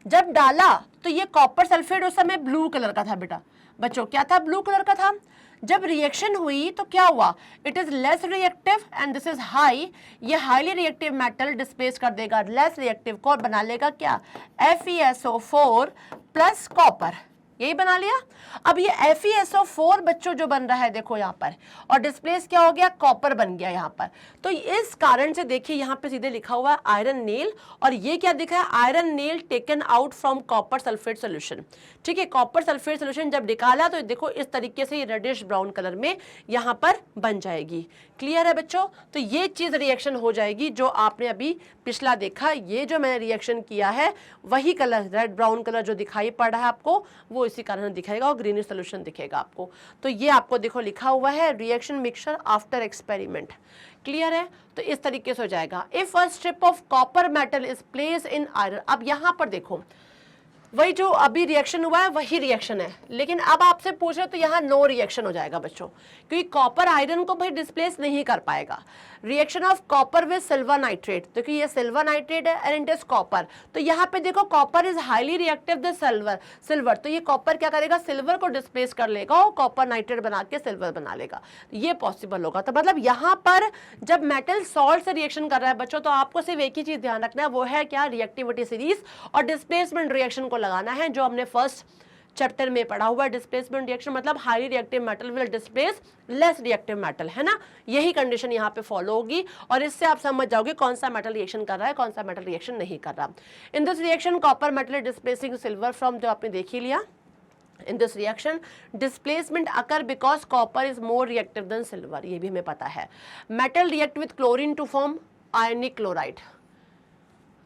S1: जब डाला तो ये कॉपर सल्फेट उस समय ब्लू कलर का था बेटा, बच्चों क्या था, ब्लू कलर का था। जब रिएक्शन हुई तो क्या हुआ, it is less reactive and this is high. ये हाईली रिएक्टिव मेटल डिस्प्लेस कर देगा लेस रिएक्टिव को, और बना लेगा क्या, FeSO4 प्लस कॉपर, यही बना लिया। अब ये FeSO4 बच्चों जो बन रहा है देखो यहाँ पर, और डिस्प्लेस क्या हो गया, कॉपर बन गया यहाँ पर। तो इस कारण से देखिए यहाँ पे सीधे लिखा हुआ है आयरन नेल, और ये क्या दिखा है, iron nail taken out from copper sulphate solution, ठीक है। कॉपर सल्फेट सोल्यूशन जब निकाला तो देखो इस तरीके से रेडिश ब्राउन कलर में यहाँ पर बन जाएगी। क्लियर है बच्चों। तो ये चीज रिएक्शन हो जाएगी जो आपने अभी पिछला देखा, ये जो मैंने रिएक्शन किया है वही कलर रेड ब्राउन कलर जो दिखाई पड़ रहा है आपको, वो इसी कारण दिखाएगा, और ग्रीनिश सोल्यूशन दिखेगा आपको। तो ये आपको देखो लिखा हुआ है reaction mixture after experiment. Clear है। तो इस तरीके से हो जाएगा। If a strip of copper metal is placed in iron, अब यहाँ पर देखो वही जो अभी रिएक्शन हुआ है वही रिएक्शन है, लेकिन अब आपसे पूछ रहे तो यहाँ नो रिएक्शन हो जाएगा बच्चों, क्योंकि कॉपर आयरन को भाई डिस्प्लेस नहीं कर पाएगा। Reaction of copper with silver nitrate, क्योंकि ये सिल्वर नाइट्रेट है एंड इट इज कॉपर, तो यहाँ पे देखो copper is highly reactive the silver, तो ये कॉपर क्या करेगा, सिल्वर को डिस्प्लेस कर लेगा और कॉपर नाइट्रेट बना के सिल्वर बना लेगा, ये पॉसिबल होगा। तो मतलब यहाँ पर जब मेटल सॉल्ट से रिएक्शन कर रहा है बच्चों, तो आपको सिर्फ एक ही चीज ध्यान रखना है, वो है क्या, रिएक्टिविटी सीरीज और डिस्प्लेसमेंट रिएक्शन को लगाना है, जो हमने फर्स्ट चैप्टर में पढ़ा हुआ है। डिस्प्लेसमेंट रिएक्शन मतलब highly reactive metal will displace less reactive metal, है ना। यही कंडीशन यहाँ पे फॉलो होगी, और इससे आप समझ जाओगे कौन सा मेटल रिएक्शन कर रहा है, कौन सा मेटल रिएक्शन नहीं कर रहा। इन this reaction copper metal is displacing silver from, जो आपने देख ही लिया। In this reaction, displacement occur because copper is more reactive than silver, ये भी हमें पता है। Metal react with chlorine to form ionic chloride।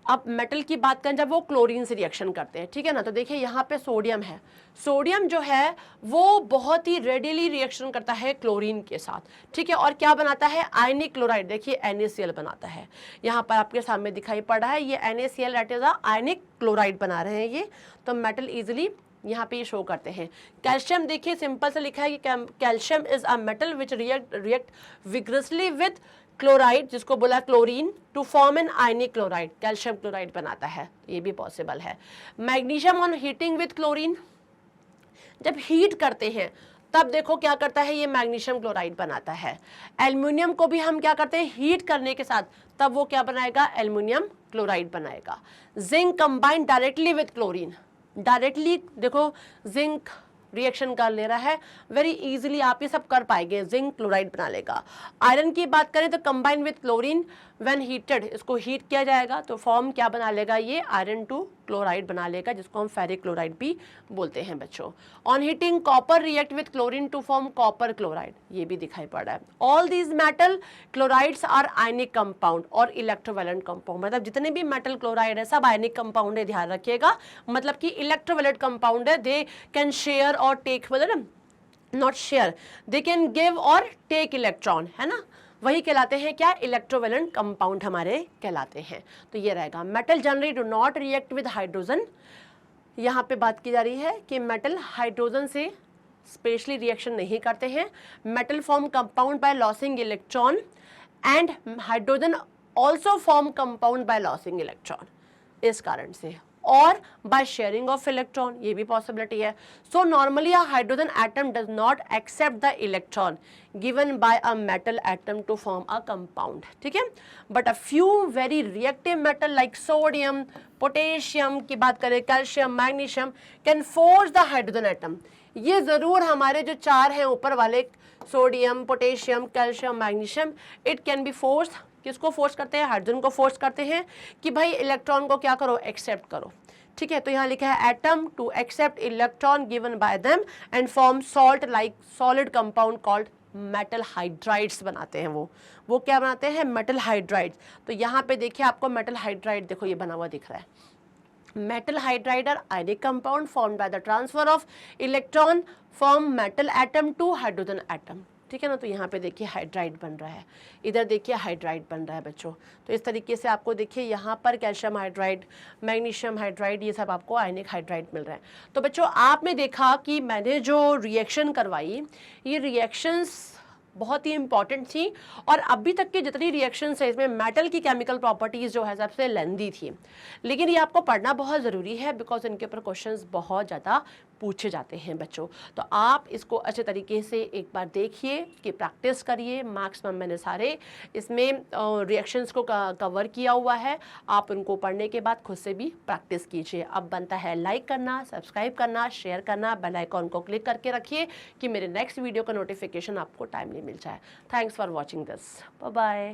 S1: अब मेटल की बात करें जब वो क्लोरीन से रिएक्शन करते हैं, ठीक है ना। तो देखिए यहाँ पे सोडियम है, सोडियम जो है वो बहुत ही रेडिली रिएक्शन करता है क्लोरीन के साथ, ठीक है, और क्या बनाता है, आयनिक क्लोराइड, देखिए NaCl बनाता है। यहाँ पर आपके सामने दिखाई पड़ रहा है ये NaCl that is ionic chloride बना रहे हैं ये। तो मेटल इजिली यहाँ पे शो करते हैं। कैल्शियम देखिए सिंपल से लिखा है कि calcium is a metal which react vigorously with chloride, जिसको बोला chlorine, to form an ionic chloride, calcium chloride बनाता है, ये भी पॉसिबल है। Magnesium on heating with chlorine, जब हीट करते हैं तब देखो क्या करता है, ये मैग्नीशियम क्लोराइड बनाता है। एल्युमिनियम को भी हम क्या करते हैं, हीट करने के साथ, तब वो क्या बनाएगा, एल्युमिनियम क्लोराइड बनाएगा। Zinc combined directly with chlorine, directly देखो जिंक रिएक्शन कर ले रहा है, वेरी इजीली आप ये सब कर पाएंगे, जिंक क्लोराइड बना लेगा। आयरन की बात करें तो combine with chlorine when heated, इसको हीट किया जाएगा तो फॉर्म क्या बना लेगा, ये आयरन 2 क्लोराइड बना लेगा, जिसको हम फेरिक क्लोराइड भी बोलते हैं बच्चों। On heating copper react with chlorine to form copper chloride, ये भी दिखाई पड़ रहा है। All these metal chlorides are ionic compound or electrovalent compound, मतलब जितने भी मेटल क्लोराइड है सब आयनिक कंपाउंड है, ध्यान रखिएगा, मतलब कि इलेक्ट्रोवैलेंट कंपाउंड है, दे कैन शेयर और टेक, मतलब not share, they can give और टेक इलेक्ट्रॉन, है ना, वही कहलाते हैं क्या, इलेक्ट्रोवैलेंट कंपाउंड हमारे कहलाते हैं। तो ये रहेगा metal generally do not react with hydrogen, यहाँ पे बात की जा रही है कि मेटल हाइड्रोजन से स्पेशली रिएक्शन नहीं करते हैं। Metal form compound bye losing electron and hydrogen also form compound bye losing electron, इस कारण से, और बाय शेयरिंग ऑफ इलेक्ट्रॉन, ये भी पॉसिबिलिटी है। So normally a hydrogen atom does not accept the electron given by a metal atom to form a compound, ठीक है। But a few very reactive metal like sodium, potassium की बात करें, calcium, magnesium, can force the hydrogen atom, ये जरूर हमारे जो चार हैं ऊपर वाले, sodium, potassium, calcium, magnesium, it can be force, किसको फोर्स करते हैं, हाइड्रोजन को फोर्स करते हैं कि भाई इलेक्ट्रॉन को क्या करो, एक्सेप्ट करो, ठीक है। तो यहाँ लिखा है atom to accept electron given by them and form salt like solid compound called metal hydrides बनाते हैं, वो क्या बनाते हैं, मेटल हाइड्राइड्स। तो यहाँ पे देखिए आपको मेटल हाइड्राइड देखो ये बना हुआ दिख रहा है, metal hydride are ionic compound formed by the transfer of electron from metal atom to hydrogen atom, ठीक है ना। तो यहाँ पे देखिए हाइड्राइड बन रहा है, इधर देखिए हाइड्राइड बन रहा है बच्चों। तो इस तरीके से आपको देखिए यहाँ पर कैल्शियम हाइड्राइड, मैग्नीशियम हाइड्राइड, ये सब आपको आयनिक हाइड्राइड मिल रहा है। तो बच्चों आपने देखा कि मैंने जो रिएक्शन करवाई, ये रिएक्शंस बहुत ही इंपॉर्टेंट थी, और अभी तक की जितनी रिएक्शंस है इसमें मेटल की केमिकल प्रॉपर्टीज जो है सबसे लेंदी थी, लेकिन ये आपको पढ़ना बहुत ज़रूरी है बिकॉज इनके ऊपर क्वेश्चंस बहुत ज़्यादा पूछे जाते हैं बच्चों। तो आप इसको अच्छे तरीके से एक बार देखिए कि प्रैक्टिस करिए, मैक्सिमम मैंने सारे इसमें रिएक्शंस को कवर किया हुआ है, आप उनको पढ़ने के बाद खुद से भी प्रैक्टिस कीजिए। अब बनता है लाइक करना, सब्सक्राइब करना, शेयर करना, बेल आइकॉन को क्लिक करके रखिए कि मेरे नेक्स्ट वीडियो का नोटिफिकेशन आपको टाइमली मिल जाए। Thanks for watching this, bye bye.